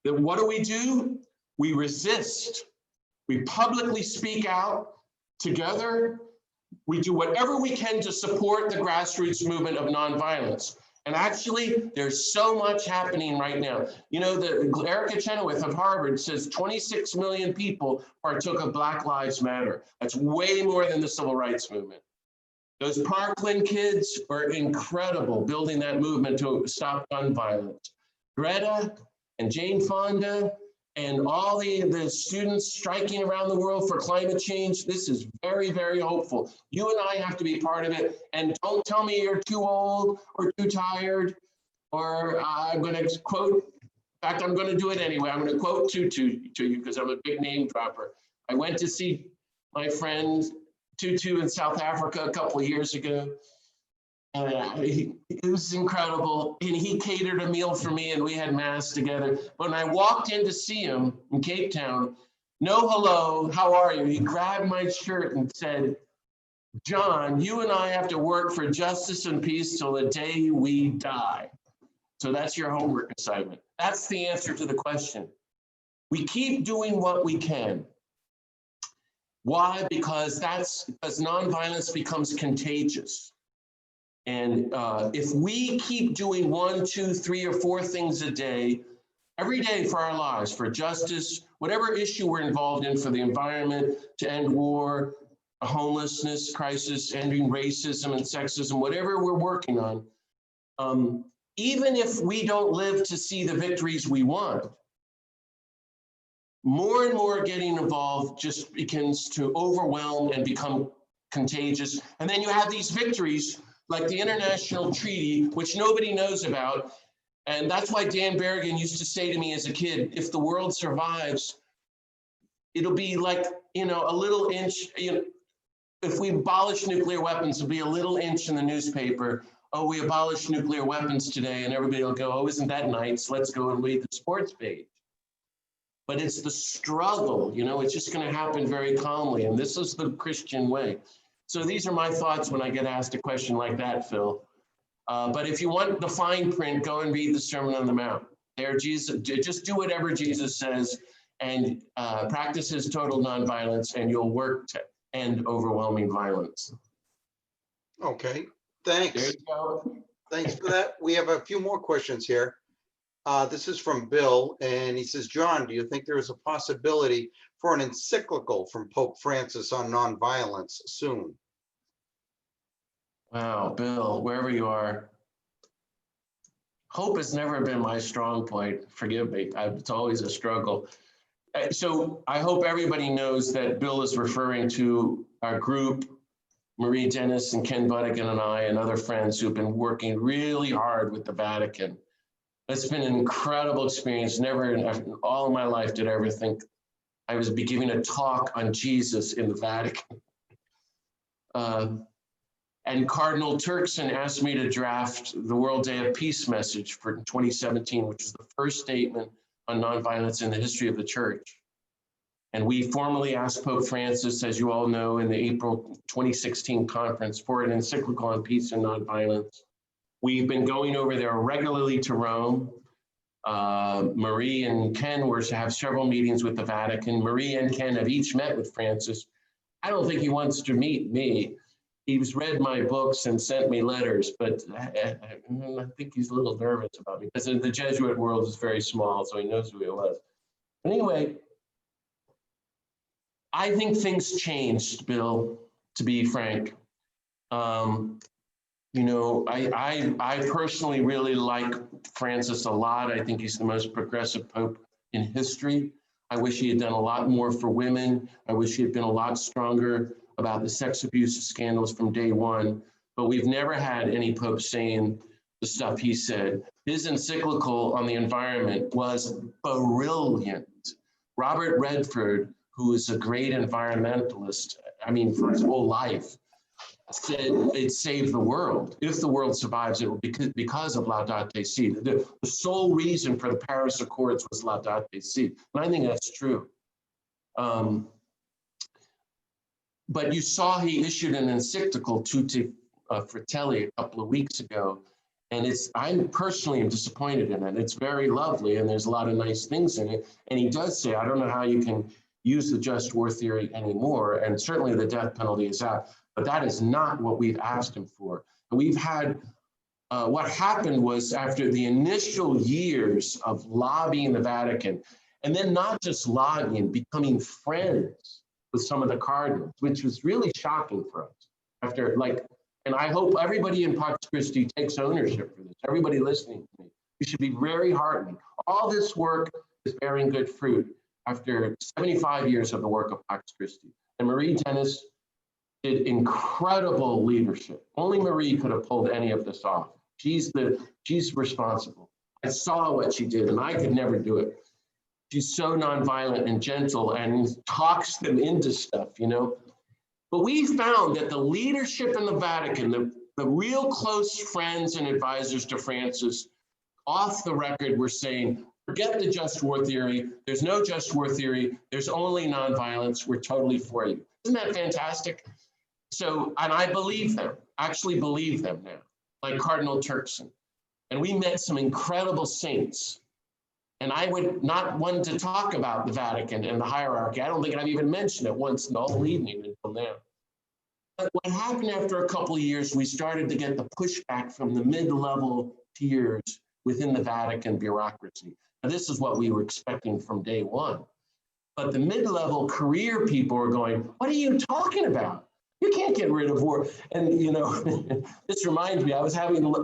Then what do? We resist. We publicly speak out together. We do whatever we can to support the grassroots movement of nonviolence. And actually, there's so much happening right now. You know, the Erica Chenoweth of Harvard says 26 million people partook of Black Lives Matter. That's way more than the civil rights movement. Those Parkland kids are incredible, building that movement to stop gun violence. Greta and Jane Fonda and all the students striking around the world for climate change. This is very, very hopeful. You and I have to be part of it. And don't tell me you're too old or too tired, or I'm going to quote, in fact, I'm going to do it anyway. I'm going to quote Tutu to you because I'm a big name dropper. I went to see my friend Tutu in South Africa a couple of years ago. It was incredible. And he catered a meal for me and we had mass together. When I walked in to see him in Cape Town, no hello, how are you? He grabbed my shirt and said, John, you and I have to work for justice and peace till the day we die. So that's your homework assignment. That's the answer to the question. We keep doing what we can. Why? Because nonviolence becomes contagious. And if we keep doing 1, 2, 3, or 4 things a day, every day for our lives, for justice, whatever issue we're involved in, for the environment, to end war, a homelessness crisis, ending racism and sexism, whatever we're working on, even if we don't live to see the victories we want, more and more getting involved just begins to overwhelm and become contagious. And then you have these victories like the international treaty, which nobody knows about. And that's why Dan Berrigan used to say to me as a kid, if the world survives, it'll be like, you know, a little inch, you know, if we abolish nuclear weapons, it'll be a little inch in the newspaper. Oh, we abolished nuclear weapons today. And everybody will go, oh, isn't that nice? Let's go and read the sports page. But it's the struggle, you know, it's just going to happen very calmly. And this is the Christian way. So these are my thoughts when I get asked a question like that, Phil. But if you want the fine print, go and read the Sermon on the Mount. There, Jesus, just do whatever Jesus says and practice his total nonviolence, and you'll work to end overwhelming violence. Okay, thanks. There you go. Thanks for that. We have a few more questions here. This is from Bill, and he says, John, do you think there is a possibility for an encyclical from Pope Francis on nonviolence soon? Wow, Bill, wherever you are. Hope has never been my strong point. Forgive me, it's always a struggle. So I hope everybody knows that Bill is referring to our group, Marie Dennis and Ken Budigan and I and other friends who've been working really hard with the Vatican. It's been an incredible experience. Never in all of my life did I ever think I was giving a talk on Jesus in the Vatican. And Cardinal Turkson asked me to draft the World Day of Peace message for 2017, which is the first statement on nonviolence in the history of the church. And we formally asked Pope Francis, as you all know, in the April 2016 conference for an encyclical on peace and nonviolence. We've been going over there regularly to Rome. Marie and Ken were to have several meetings with the Vatican. Marie and Ken have each met with Francis. I don't think he wants to meet me. He's read my books and sent me letters, but I think he's a little nervous about me because the Jesuit world is very small, so he knows who he was. Anyway, I think things changed, Bill, to be frank. You know, I personally really like Francis a lot. I think he's the most progressive Pope in history. I wish he had done a lot more for women. I wish he had been a lot stronger about the sex abuse scandals from day one. But we've never had any Pope saying the stuff he said. His encyclical on the environment was brilliant. Robert Redford, who is a great environmentalist, I mean, for his whole life, said it saved the world. If the world survives, it will be because of Laudate Si. The sole reason for the Paris Accords was Laudate Si. And I think that's true. But you saw he issued an encyclical, Tutti Fratelli, a couple of weeks ago. And I personally am disappointed in it. It's very lovely and there's a lot of nice things in it. And he does say, I don't know how you can use the just war theory anymore. And certainly the death penalty is out. But that is not what we've asked him for. We've had, what happened was after the initial years of lobbying the Vatican, and then not just lobbying, becoming friends with some of the cardinals, which was really shocking for us. After and I hope everybody in Pax Christi takes ownership for this. Everybody listening to me, you should be very heartened. All this work is bearing good fruit after 75 years of the work of Pax Christi. And Marie Dennis did incredible leadership. Only Marie could have pulled any of this off. She's responsible. I saw what she did and I could never do it. She's so nonviolent and gentle and talks them into stuff, you know. But we found that the leadership in the Vatican, the real close friends and advisors to Francis, off the record were saying, forget the just war theory. There's no just war theory. There's only nonviolence. We're totally for you. Isn't that fantastic? So, and I believe them, actually believe them now, like Cardinal Turkson. And we met some incredible saints. And I would not want to talk about the Vatican and the hierarchy. I don't think I've even mentioned it once in the whole evening until now. But what happened after a couple of years, we started to get the pushback from the mid-level tiers within the Vatican bureaucracy. Now, this is what we were expecting from day one. But the mid-level career people were going, what are you talking about? You can't get rid of war. And, you know, this reminds me, I was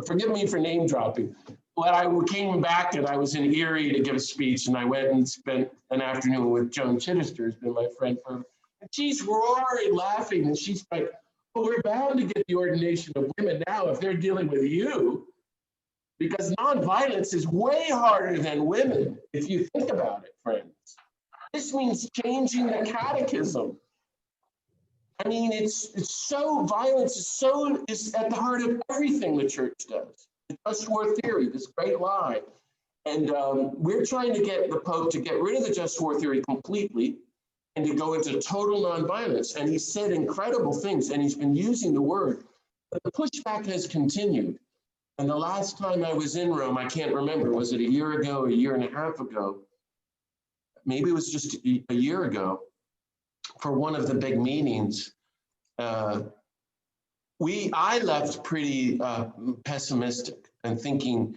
forgive me for name dropping, but I came back and I was in Erie to give a speech and I went and spent an afternoon with Joan Chittister, who's been my friend for, and she's roaring, laughing. And she's like, well, we're bound to get the ordination of women now if they're dealing with you, because nonviolence is way harder than women, if you think about it, friends. This means changing the catechism. I mean, it's so, violence is at the heart of everything the church does. The just war theory, this great lie. And we're trying to get the Pope to get rid of the just war theory completely and to go into total nonviolence. And he said incredible things and he's been using the word. But the pushback has continued. And the last time I was in Rome, I can't remember, was it a year ago, a year and a half ago? Maybe it was just a year ago. For one of the big meetings, I left pretty pessimistic and thinking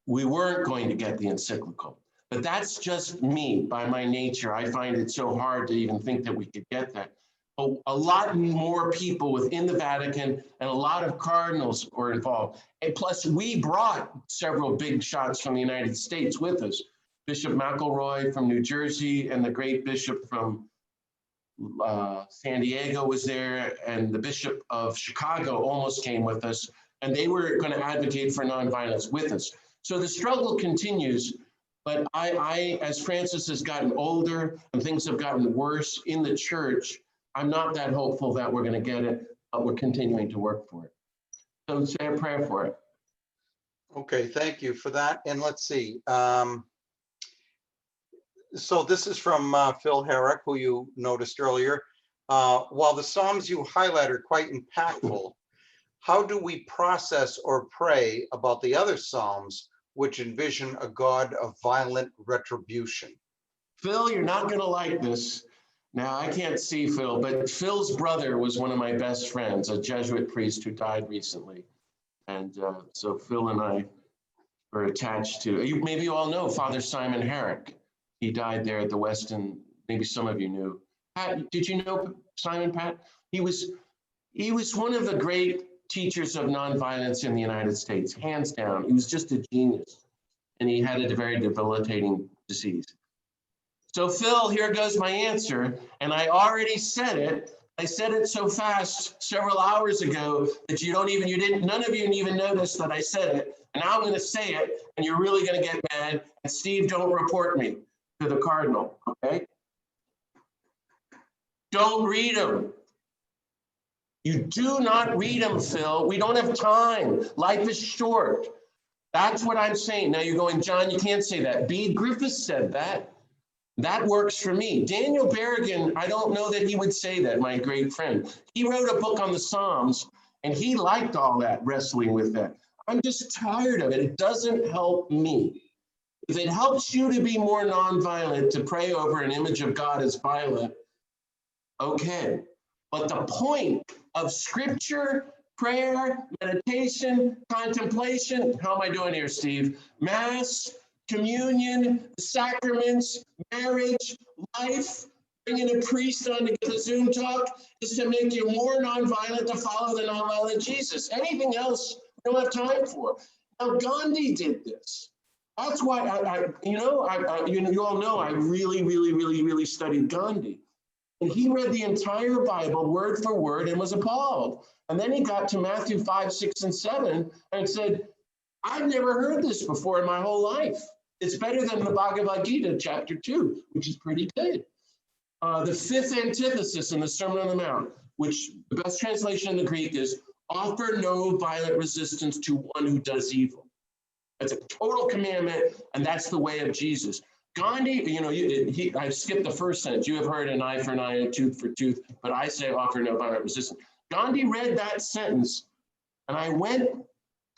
we weren't going to get the encyclical. But that's just me by my nature. I find it so hard to even think that we could get that. A lot more people within the Vatican and a lot of cardinals were involved. And plus we brought several big shots from the United States with us. Bishop McElroy from New Jersey and the great bishop from San Diego was there, and the Bishop of Chicago almost came with us, and they were going to advocate for nonviolence with us. So the struggle continues, but I, as Francis has gotten older and things have gotten worse in the church, I'm not that hopeful that we're going to get it, but we're continuing to work for it. So say a prayer for it. Okay, thank you for that. And let's see. So this is from Phil Herrick, who you noticed earlier. While the Psalms you highlight are quite impactful, how do we process or pray about the other Psalms which envision a God of violent retribution? Phil, you're not going to like this. Now, I can't see Phil, but Phil's brother was one of my best friends, a Jesuit priest who died recently. And so Phil and I were attached to, maybe you all know Father Simon Herrick. He died there at the Weston, maybe some of you knew. Pat, did you know Simon, Pat? He was He was one of the great teachers of nonviolence in the United States, hands down. He was just a genius, and he had a very debilitating disease. So Phil, here goes my answer, and I already said it. I said it so fast several hours ago that none of you even noticed that I said it. And now I'm going to say it, and you're really going to get mad. And Steve, don't report me to the cardinal, okay? Don't read them. You do not read them, Phil. We don't have time. Life is short. That's what I'm saying. Now you're going, John, you can't say that. Bede Griffiths said that. That works for me. Daniel Berrigan, I don't know that he would say that, my great friend. He wrote a book on the Psalms, and he liked all that, wrestling with that. I'm just tired of it. It doesn't help me. If it helps you to be more nonviolent, to pray over an image of God as violent, okay. But the point of scripture, prayer, meditation, contemplation, how am I doing here, Steve? Mass, communion, sacraments, marriage, life, bringing a priest on to give a Zoom talk is to make you more nonviolent, to follow the nonviolent Jesus. Anything else, we don't have time for. Now, Gandhi did this. That's why you all know I really studied Gandhi. And he read the entire Bible word for word and was appalled. And then he got to Matthew 5, 6, and 7 and said, I've never heard this before in my whole life. It's better than the Bhagavad Gita, chapter 2, which is pretty good. The fifth antithesis in the Sermon on the Mount, which the best translation in the Greek is, offer no violent resistance to one who does evil. That's a total commandment, and that's the way of Jesus. Gandhi, I skipped the first sentence. You have heard an eye for an eye and a tooth for tooth, but I say offer no violent resistance. Gandhi read that sentence, and I went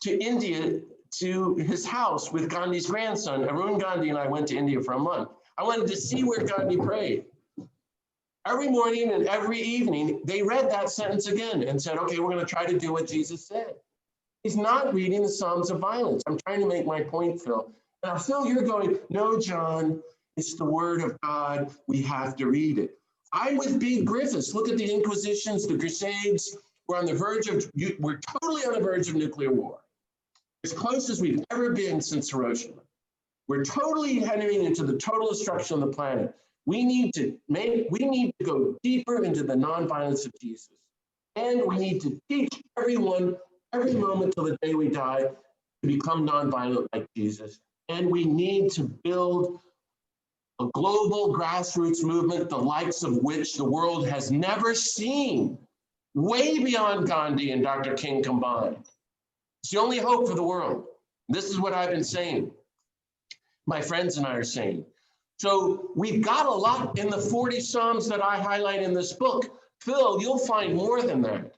to India to his house with Gandhi's grandson. Arun Gandhi and I went to India for a month. I wanted to see where Gandhi prayed. Every morning and every evening, they read that sentence again and said, okay, we're going to try to do what Jesus said. He's not reading the Psalms of violence. I'm trying to make my point, Phil. Now, Phil, you're going, no, John, it's the word of God. We have to read it. I'm with Bede Griffiths. Look at the Inquisitions, the Crusades. We're totally on the verge of nuclear war. As close as we've ever been since Hiroshima. We're totally heading into the total destruction of the planet. We need to go deeper into the nonviolence of Jesus. And we need to teach everyone, every moment till the day we die, to become nonviolent like Jesus. And we need to build a global grassroots movement, the likes of which the world has never seen, way beyond Gandhi and Dr. King combined. It's the only hope for the world. This is what I've been saying. My friends and I are saying. So we've got a lot in the 40 Psalms that I highlight in this book. Phil, you'll find more than that.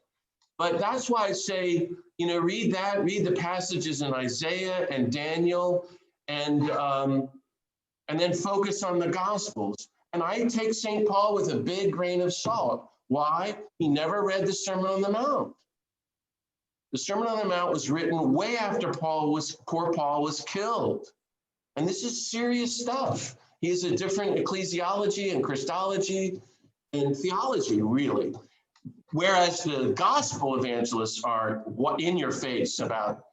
But that's why I say, read that, read the passages in Isaiah and Daniel, and then focus on the Gospels. And I take St. Paul with a big grain of salt. Why? He never read the Sermon on the Mount. The Sermon on the Mount was written way after poor Paul was killed. And this is serious stuff. He has a different ecclesiology and Christology and theology, really. Whereas the gospel evangelists are in your face about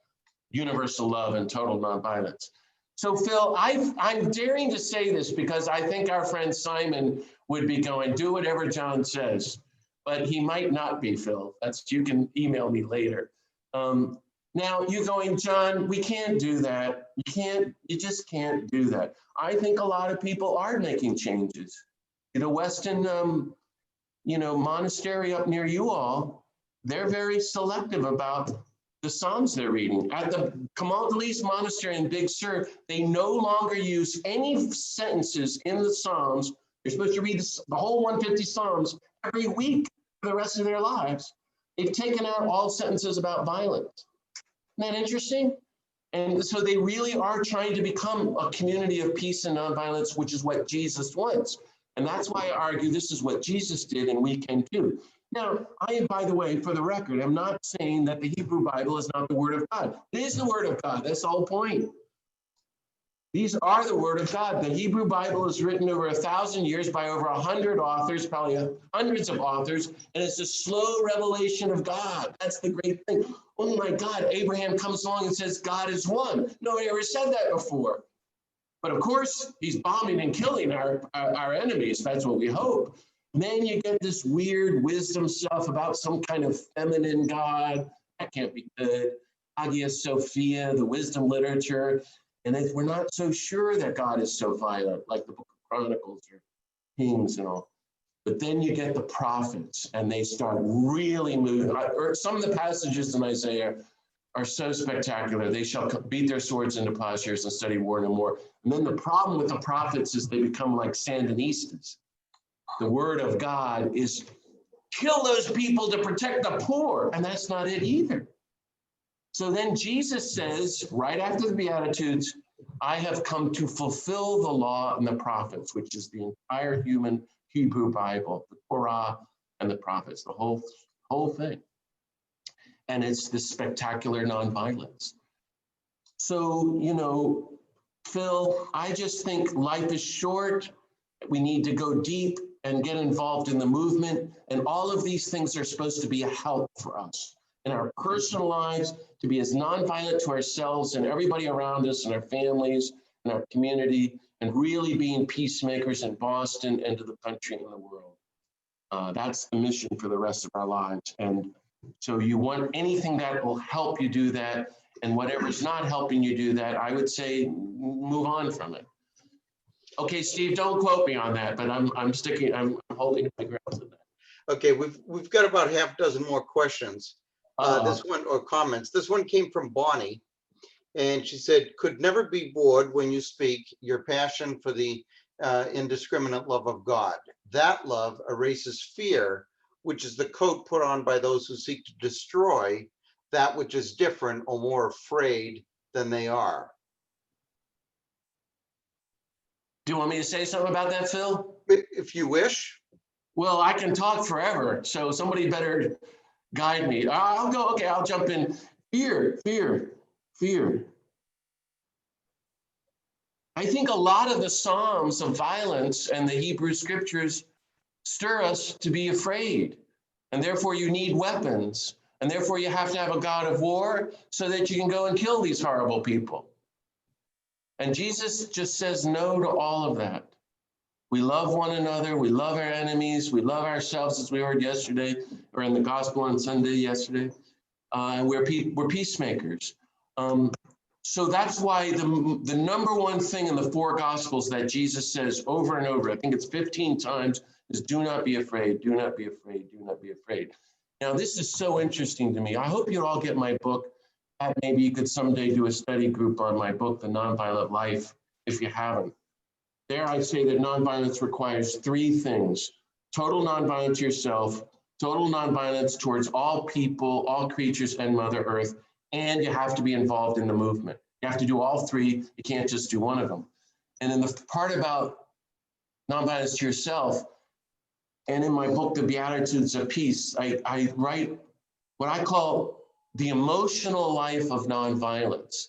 universal love and total nonviolence. So Phil, I'm daring to say this because I think our friend Simon would be going, do whatever John says, but he might not be, Phil. You can email me later. Now you're going, John, we can't do that. You just can't do that. I think a lot of people are making changes. The Weston, monastery up near you all, they're very selective about the Psalms they're reading. At the Kamal-Dalis Monastery in Big Sur, they no longer use any sentences in the Psalms. They're supposed to read the whole 150 Psalms every week for the rest of their lives. They've taken out all sentences about violence. Isn't that interesting? And so they really are trying to become a community of peace and nonviolence, which is what Jesus wants. And that's why I argue this is what Jesus did and we can too. Now, by the way, for the record, I'm not saying that the Hebrew Bible is not the word of God. It is the word of God. That's the whole point. These are the word of God. The Hebrew Bible is written over 1,000 years by over 100 authors, probably hundreds of authors, and it's a slow revelation of God. That's the great thing. Oh my God, Abraham comes along and says, God is one. Nobody ever said that before. But of course, he's bombing and killing our enemies. That's what we hope. And then you get this weird wisdom stuff about some kind of feminine God. That can't be good. Hagia Sophia, the wisdom literature. And if we're not so sure that God is so violent, like the book of Chronicles or Kings and all. But then you get the prophets, and they start really moving. Some of the passages in Isaiah are so spectacular. They shall beat their swords into plowshares and study war no more. And then the problem with the prophets is they become like Sandinistas. The word of God is kill those people to protect the poor. And that's not it either. So then Jesus says, right after the Beatitudes, I have come to fulfill the law and the prophets, which is the entire human Hebrew Bible, the Torah and the prophets, the whole thing. And it's the spectacular nonviolence. So, you know, Phil, I just think life is short. We need to go deep and get involved in the movement. And all of these things are supposed to be a help for us in our personal lives, to be as nonviolent to ourselves and everybody around us and our families and our community, and really being peacemakers in Boston and to the country and the world. That's the mission for the rest of our lives. And so you want anything that will help you do that, and whatever's not helping you do that, I would say move on from it. Okay, Steve, don't quote me on that, but I'm holding my ground on that. Okay, we've got about half a dozen more questions. This one, or comments. This one came from Bonnie, and she said, could never be bored when you speak your passion for the indiscriminate love of God. That love erases fear, which is the coat put on by those who seek to destroy that which is different or more afraid than they are. Do you want me to say something about that, Phil? If you wish. Well, I can talk forever, so somebody better guide me. I'll go, okay, I'll jump in. Fear, fear, fear. I think a lot of the Psalms of violence and the Hebrew scriptures stir us to be afraid. And therefore you need weapons. And therefore you have to have a God of war so that you can go and kill these horrible people. And Jesus just says no to all of that. We love one another. We love our enemies. We love ourselves, as we heard yesterday, or in the gospel on Sunday yesterday. We're peacemakers. So that's why the number one thing in the four gospels that Jesus says over and over, I think it's 15 times, is do not be afraid, do not be afraid, do not be afraid. Now, this is so interesting to me. I hope you all get my book. Maybe you could someday do a study group on my book, The Nonviolent Life, if you haven't. There I say that nonviolence requires three things: total nonviolence to yourself, total nonviolence towards all people, all creatures, and Mother Earth, and you have to be involved in the movement. You have to do all three. You can't just do one of them. And in the part about nonviolence to yourself, and in my book, The Beatitudes of Peace, I write what I call the emotional life of nonviolence,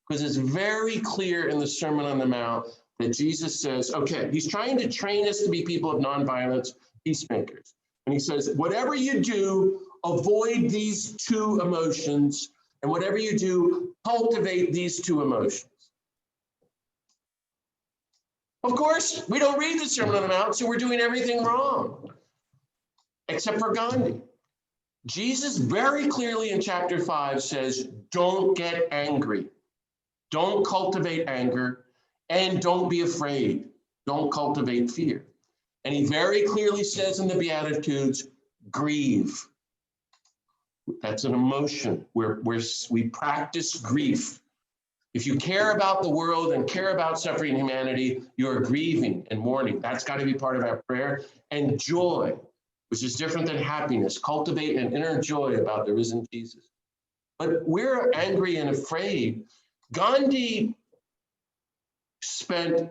because it's very clear in the Sermon on the Mount that Jesus says, okay, he's trying to train us to be people of nonviolence, peacemakers. And he says, whatever you do, avoid these two emotions, and whatever you do, cultivate these two emotions. Of course, we don't read the Sermon on the Mount, so we're doing everything wrong, except for Gandhi. Jesus very clearly in chapter 5 says, don't get angry. Don't cultivate anger, and don't be afraid. Don't cultivate fear. And he very clearly says in the Beatitudes, grieve. That's an emotion. We practice grief. If you care about the world and care about suffering humanity, you're grieving and mourning. That's got to be part of our prayer. And joy, which is different than happiness. Cultivate an inner joy about the risen Jesus. But we're angry and afraid. Gandhi spent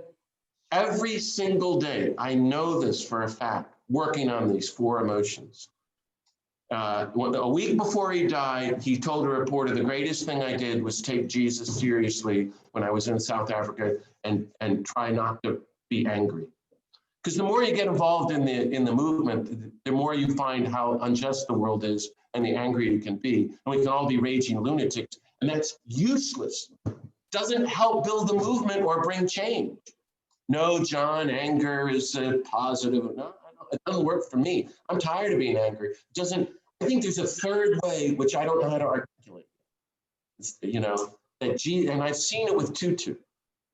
every single day, I know this for a fact, working on these four emotions. A week before he died, he told a reporter, the greatest thing I did was take Jesus seriously when I was in South Africa. and try not to be angry. Because the more you get involved in the movement, the more you find how unjust the world is and the angrier you can be. And we can all be raging lunatics, and that's useless. Doesn't help build the movement or bring change. No, John, anger is a positive. No, it doesn't work for me. I'm tired of being angry. I think there's a third way, which I don't know how to articulate. You know, and I've seen it with Tutu,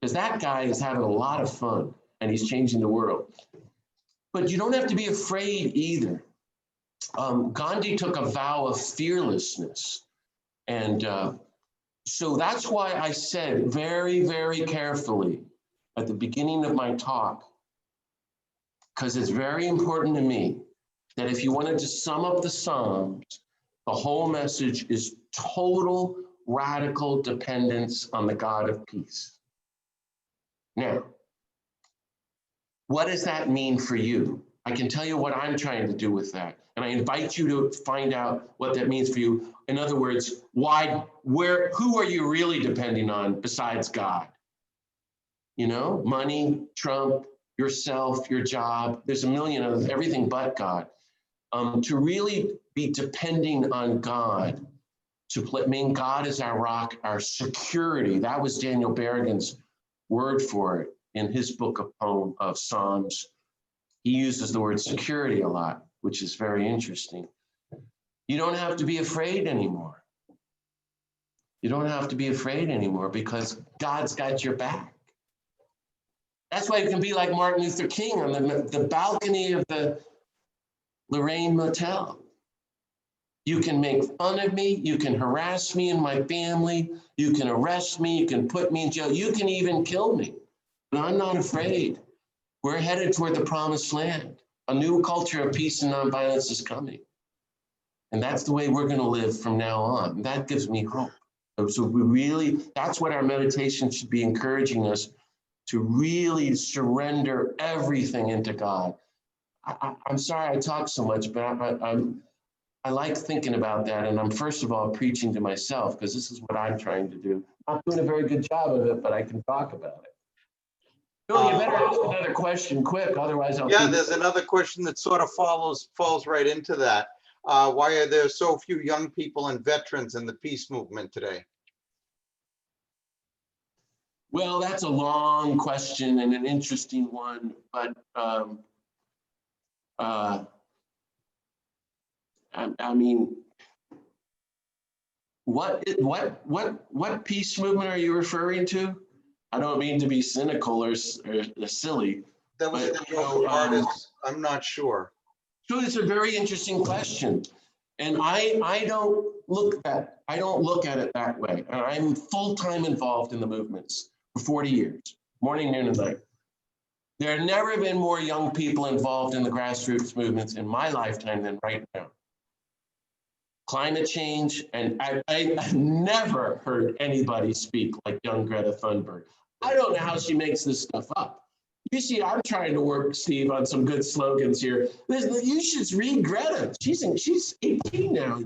because that guy is having a lot of fun and he's changing the world. But you don't have to be afraid either. Gandhi took a vow of fearlessness. And so that's why I said very, very carefully at the beginning of my talk, because it's very important to me that if you wanted to sum up the Psalms, the whole message is total radical dependence on the God of peace. Now, what does that mean for you? I can tell you what I'm trying to do with that. And I invite you to find out what that means for you. In other words, who are you really depending on besides God? You know, money, Trump, yourself, your job. There's a million of everything but God. To really be depending on God, mean God is our rock, our security. That was Daniel Berrigan's word for it in his book of Psalms. He uses the word security a lot, which is very interesting. You don't have to be afraid anymore. You don't have to be afraid anymore because God's got your back. That's why you can be like Martin Luther King on the balcony of the Lorraine Motel. You can make fun of me. You can harass me and my family. You can arrest me. You can put me in jail. You can even kill me. But I'm not afraid. We're headed toward the promised land. A new culture of peace and nonviolence is coming. And that's the way we're going to live from now on. And that gives me hope. So that's what our meditation should be encouraging us to really surrender everything into God. I'm sorry I talk so much, but I like thinking about that. And I'm first of all preaching to myself because this is what I'm trying to do. I'm not doing a very good job of it, but I can talk about it. Bill, you better ask another question quick, otherwise I'll. Yeah, there's another question that sort of falls right into that. Why are there so few young people and veterans in the peace movement today? Well, that's a long question and an interesting one, but I mean, what peace movement are you referring to? I don't mean to be cynical or silly. That was the artist. I'm not sure. So it's a very interesting question, and I don't look at it that way. And I'm full-time involved in the movements for 40 years, morning, noon, and night. There have never been more young people involved in the grassroots movements in my lifetime than right now. Climate change, and I've never heard anybody speak like young Greta Thunberg. I don't know how she makes this stuff up. You see, I'm trying to work, Steve, on some good slogans here. You should read Greta. She's 18 now.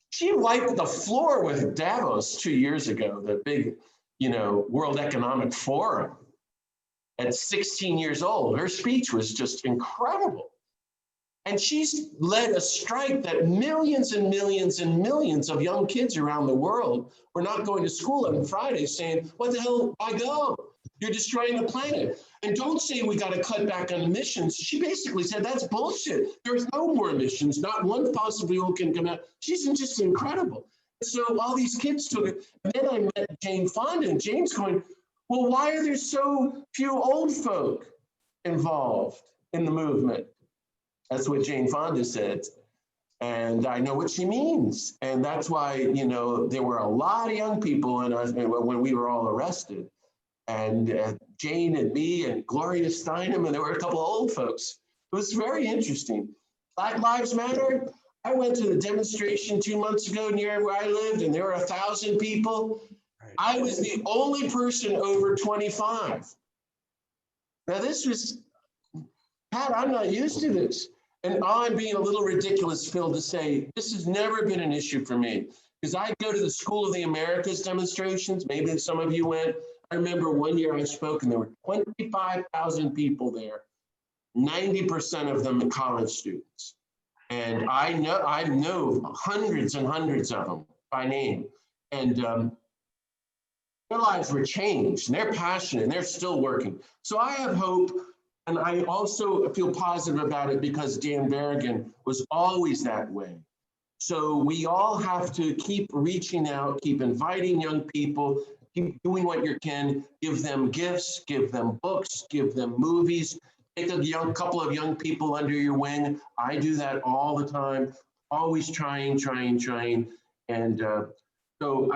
She wiped the floor with Davos 2 years ago, the big, World Economic Forum. At 16 years old, her speech was just incredible. And she's led a strike that millions and millions and millions of young kids around the world were not going to school on Friday saying, what the hell, why go? You're destroying the planet. And don't say we got to cut back on emissions. She basically said, that's bullshit. There's no more emissions. Not one fossil fuel can come out. She's just incredible. So all these kids took it. And then I met Jane Fonda, and Jane's going, well, why are there so few old folk involved in the movement? That's what Jane Fonda said. And I know what she means. And that's why, there were a lot of young people when we were all arrested. And Jane and me and Gloria Steinem, and there were a couple of old folks. It was very interesting. Black Lives Matter. I went to the demonstration 2 months ago near where I lived, and there were 1,000 people. Right. I was the only person over 25. Now this was, Pat, I'm not used to this. And I'm being a little ridiculous, Phil, to say this has never been an issue for me. Because I go to the School of the Americas demonstrations. Maybe some of you went. I remember one year I spoke and there were 25,000 people there, 90% of them college students. And I know hundreds and hundreds of them by name. And their lives were changed and they're passionate and they're still working. So I have hope. And I also feel positive about it because Dan Berrigan was always that way. So we all have to keep reaching out, keep inviting young people, keep doing what you can, give them gifts, give them books, give them movies, take a couple of young people under your wing. I do that all the time, always trying. And so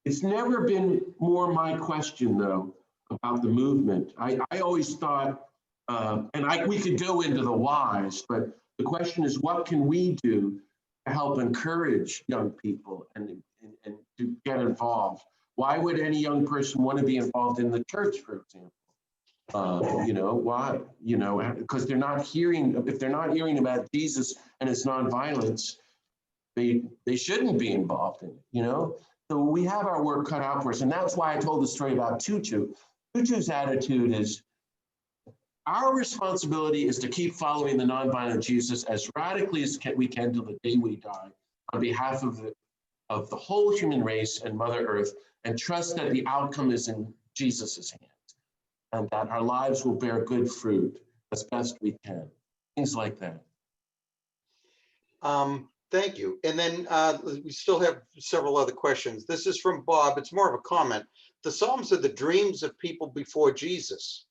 it's never been more my question though, about the movement. I always thought, we could go into the whys, but the question is, what can we do to help encourage young people and to get involved? Why would any young person want to be involved in the church, for example? Why? Because they're not hearing, if they're not hearing about Jesus and his nonviolence, they shouldn't be involved in it, So we have our work cut out for us. And that's why I told the story about Tutu. Tutu's attitude is, our responsibility is to keep following the nonviolent Jesus as radically as we can till the day we die, on behalf of the whole human race and Mother Earth, and trust that the outcome is in Jesus's hands, and that our lives will bear good fruit as best we can. Things like that. Thank you. And then we still have several other questions. This is from Bob. It's more of a comment. The Psalms are the dreams of people before Jesus.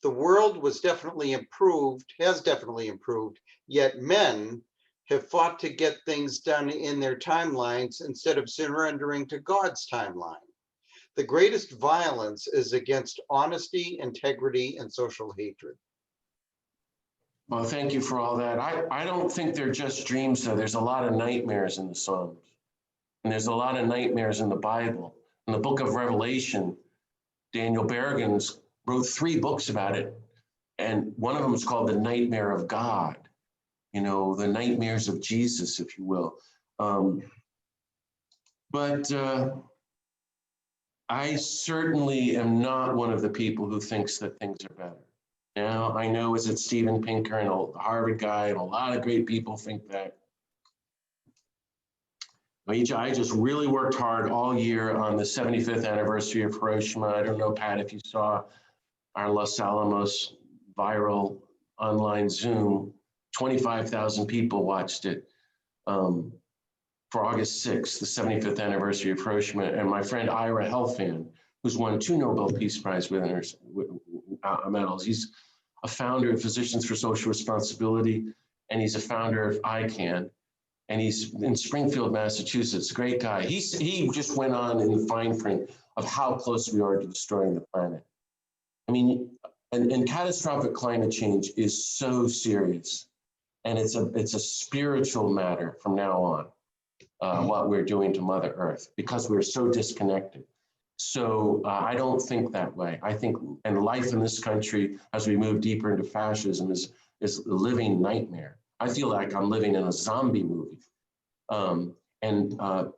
The world was definitely improved, has definitely improved, yet men have fought to get things done in their timelines instead of surrendering to God's timeline. The greatest violence is against honesty, integrity, and social hatred. Well, thank you for all that. I don't think they're just dreams, though. There's a lot of nightmares in the Psalms. And there's a lot of nightmares in the Bible. In the book of Revelation, Daniel Berrigan wrote 3 books about it. And one of them is called The Nightmare of God, the nightmares of Jesus, if you will. But I certainly am not one of the people who thinks that things are better. Now, I know is it Steven Pinker and a Harvard guy, and a lot of great people think that. I just really worked hard all year on the 75th anniversary of Hiroshima. I don't know, Pat, if you saw our Los Alamos viral online Zoom, 25,000 people watched it for August 6th, the 75th anniversary of Hiroshima. And my friend Ira Helfand, who's won 2 Nobel Peace Prize winners, medals. He's a founder of Physicians for Social Responsibility, and he's a founder of ICANN, and he's in Springfield, Massachusetts. Great guy. He just went on in the fine print of how close we are to destroying the planet. I mean, and catastrophic climate change is so serious, and it's a spiritual matter from now on, what we're doing to Mother Earth, because we're so disconnected. So I don't think that way. I think, and life in this country, as we move deeper into fascism, is a living nightmare. I feel like I'm living in a zombie movie. And I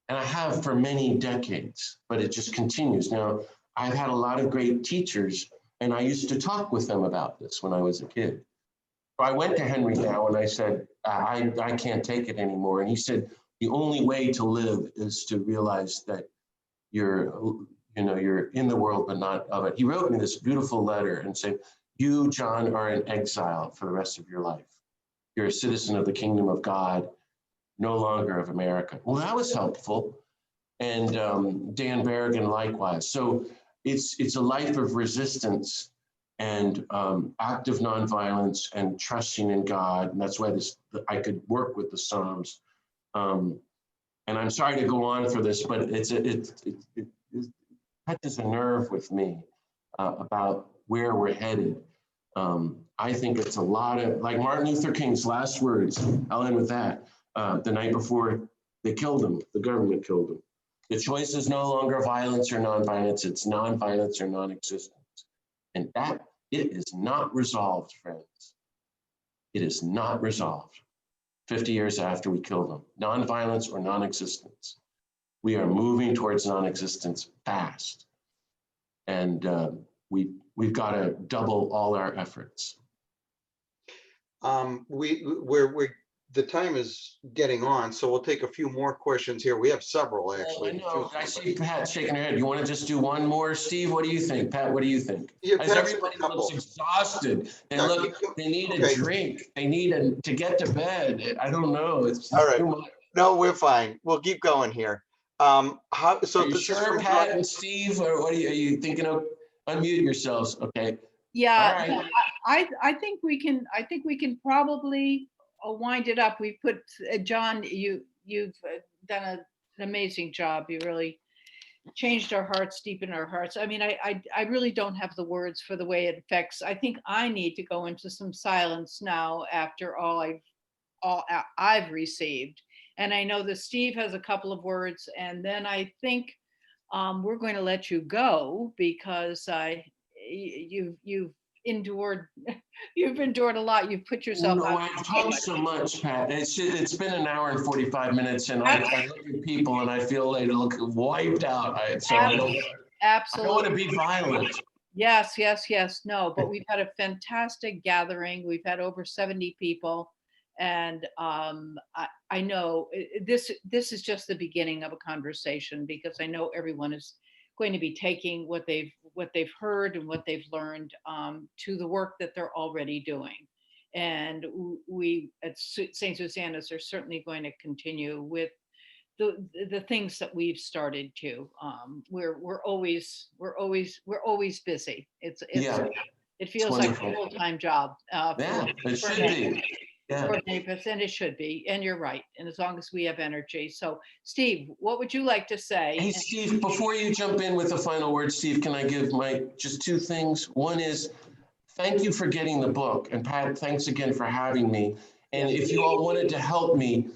have for many decades, but it just continues. Now, I've had a lot of great teachers, and I used to talk with them about this when I was a kid. So I went to Henry Dow and I said, I can't take it anymore. And he said, the only way to live is to realize that you're in the world, but not of it. He wrote me this beautiful letter and said, you, John, are in exile for the rest of your life. You're a citizen of the kingdom of God, no longer of America. Well, that was helpful. And Dan Berrigan likewise. So it's a life of resistance and active nonviolence and trusting in God. And that's why I could work with the Psalms. And I'm sorry to go on for this, but it touches a nerve with me about where we're headed. I think it's a lot of, like Martin Luther King's last words, I'll end with that, the night before they killed him, the government killed him. The choice is no longer violence or nonviolence, it's nonviolence or non-existence. And that, it is not resolved, friends. It is not resolved. 50 years after we killed them, nonviolence or non-existence. We are moving towards non-existence fast. And we've got to double all our efforts. The time is getting on, so we'll take a few more questions here. We have several, actually. I know. I see Pat shaking her head. You want to just do one more, Steve? What do you think, Pat? What do you think? Yeah, As Pat's everybody a couple. looks exhausted. They No, look. They need a okay. drink. They need to get to bed. I don't know. It's All right. too much. No, we're fine. We'll keep going here. So Are you this is sure, from Pat and Steve, or what are you thinking of? Unmute yourselves. Okay. Yeah, All right. I think we can probably wind it up. We put John, you've done an amazing job. You really changed our hearts, deepened our hearts. I mean, I really don't have the words for the way it affects. I think I need to go into some silence now after all I've received. And I know that Steve has a couple of words, and then I think we're going to let you go because you've endured a lot. You've put yourself No, out. I've talked so much, Pat. It's been an hour and 45 minutes, and I look at people and I feel they look wiped out. So I don't Absolutely. want to be violent. Yes. No, but we've had a fantastic gathering. We've had over 70 people. And I know this is just the beginning of a conversation, because I know everyone is going to be taking what they've heard and what they've learned to the work that they're already doing. And we at St. Susanna's are certainly going to continue with the things that we've started to. We're always busy. It feels like a full-time job. Yeah, it should be. Yeah. And it should be, and you're right. And as long as we have energy. So, Steve, what would you like to say? Hey, Steve, before you jump in with the final word, Steve, can I give my just two things? One is, thank you for getting the book. And Pat, thanks again for having me. And if you all wanted to help me,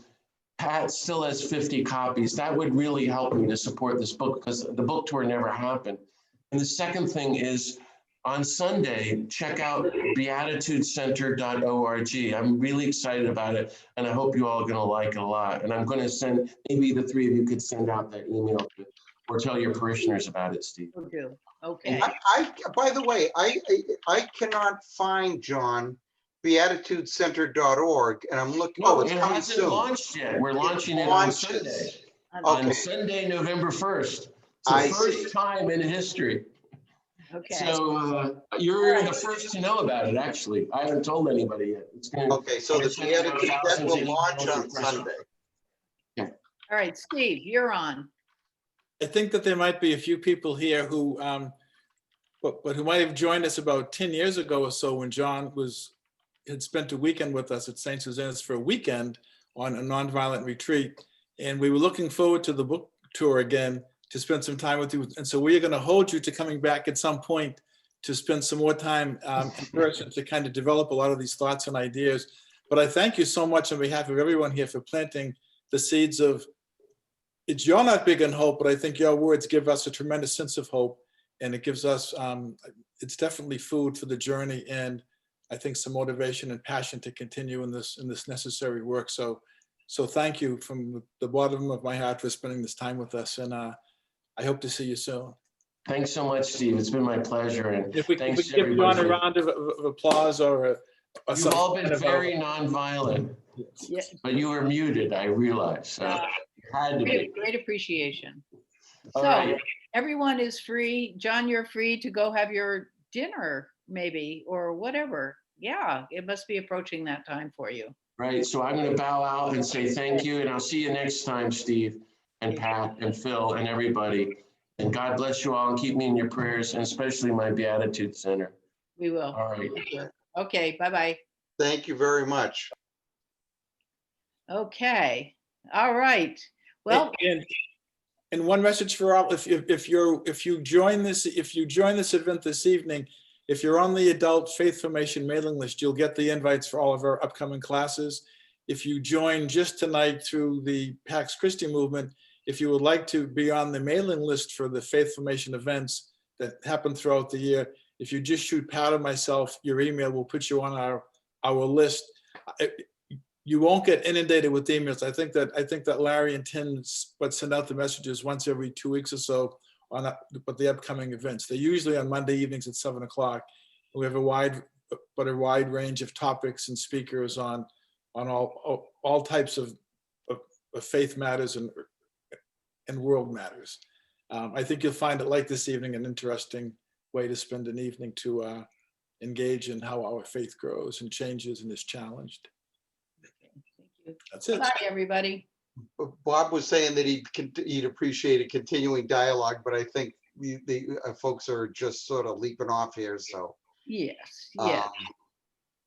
Pat still has 50 copies. That would really help me to support this book, because the book tour never happened. And the second thing is, on Sunday, check out beatitudecenter.org. I'm really excited about it, and I hope you all are going to like it a lot. And I'm going to send, maybe the three of you could send out that email or tell your parishioners about it, Steve. Will do. Okay. By the way, I cannot find, John, beatitudecenter.org, and I'm looking. No, it's it coming hasn't soon. launched yet. We're launching it on Sunday. On Sunday, November 1st. It's the first time in history. Okay. So you're the first to know about it, actually. I haven't told anybody yet. Okay, so the Beatitude that will launch on Sunday. All right, Steve, you're on. I think that there might be a few people here who, but who might have joined us about 10 years ago or so, when John had spent a weekend with us at St. Susanna's for a weekend on a nonviolent retreat. And we were looking forward to the book tour again to spend some time with you. And so we are going to hold you to coming back at some point to spend some more time in person to kind of develop a lot of these thoughts and ideas. But I thank you so much on behalf of everyone here for planting the seeds of, you're not big in hope, but I think your words give us a tremendous sense of hope. And it gives us, it's definitely food for the journey, and I think some motivation and passion to continue in this necessary work. So thank you from the bottom of my heart for spending this time with us. And I hope to see you soon. Thanks so much, Steve. It's been my pleasure. And if we thanks give to everybody. John a round of applause or You've all been very nonviolent, but you were muted, I realize. So you had to be. Great appreciation. All So right. everyone is free. John, you're free to go have your dinner, maybe, or whatever. Yeah, it must be approaching that time for you. Right. So I'm going to bow out and say thank you. And I'll see you next time, Steve and Pat and Phil and everybody. And God bless you all, and keep me in your prayers, and especially my Beatitude Center. We will. All right. Okay. Bye-bye. Thank you very much. Okay. All right. Well, and one message for all: if you join this event this evening, if you're on the adult faith formation mailing list, you'll get the invites for all of our upcoming classes. If you join just tonight through the Pax Christi movement, if you would like to be on the mailing list for the faith formation events that happen throughout the year, if you just shoot Pat or myself your email, we'll put you on our list. you won't get inundated with emails. I think that Larry and Tim send out the messages once every 2 weeks or so on the upcoming events. They're usually on Monday evenings at 7 o'clock. We have a wide range of topics and speakers on all types of faith matters and world matters. I think you'll find it, like this evening, an interesting way to spend an evening to engage in how our faith grows and changes and is challenged. Thank you. That's it. Bye, everybody. Bob was saying that he'd appreciate a continuing dialogue, but I think the folks are just sort of leaping off here, so Yes, yeah,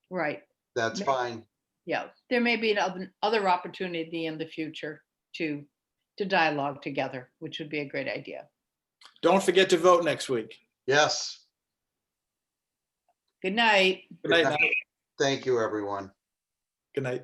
right. that's fine. Yeah, there may be other opportunity in the future to dialogue together, which would be a great idea. Don't forget to vote next week. Yes. Good night. Good night. Thank you, everyone. Good night.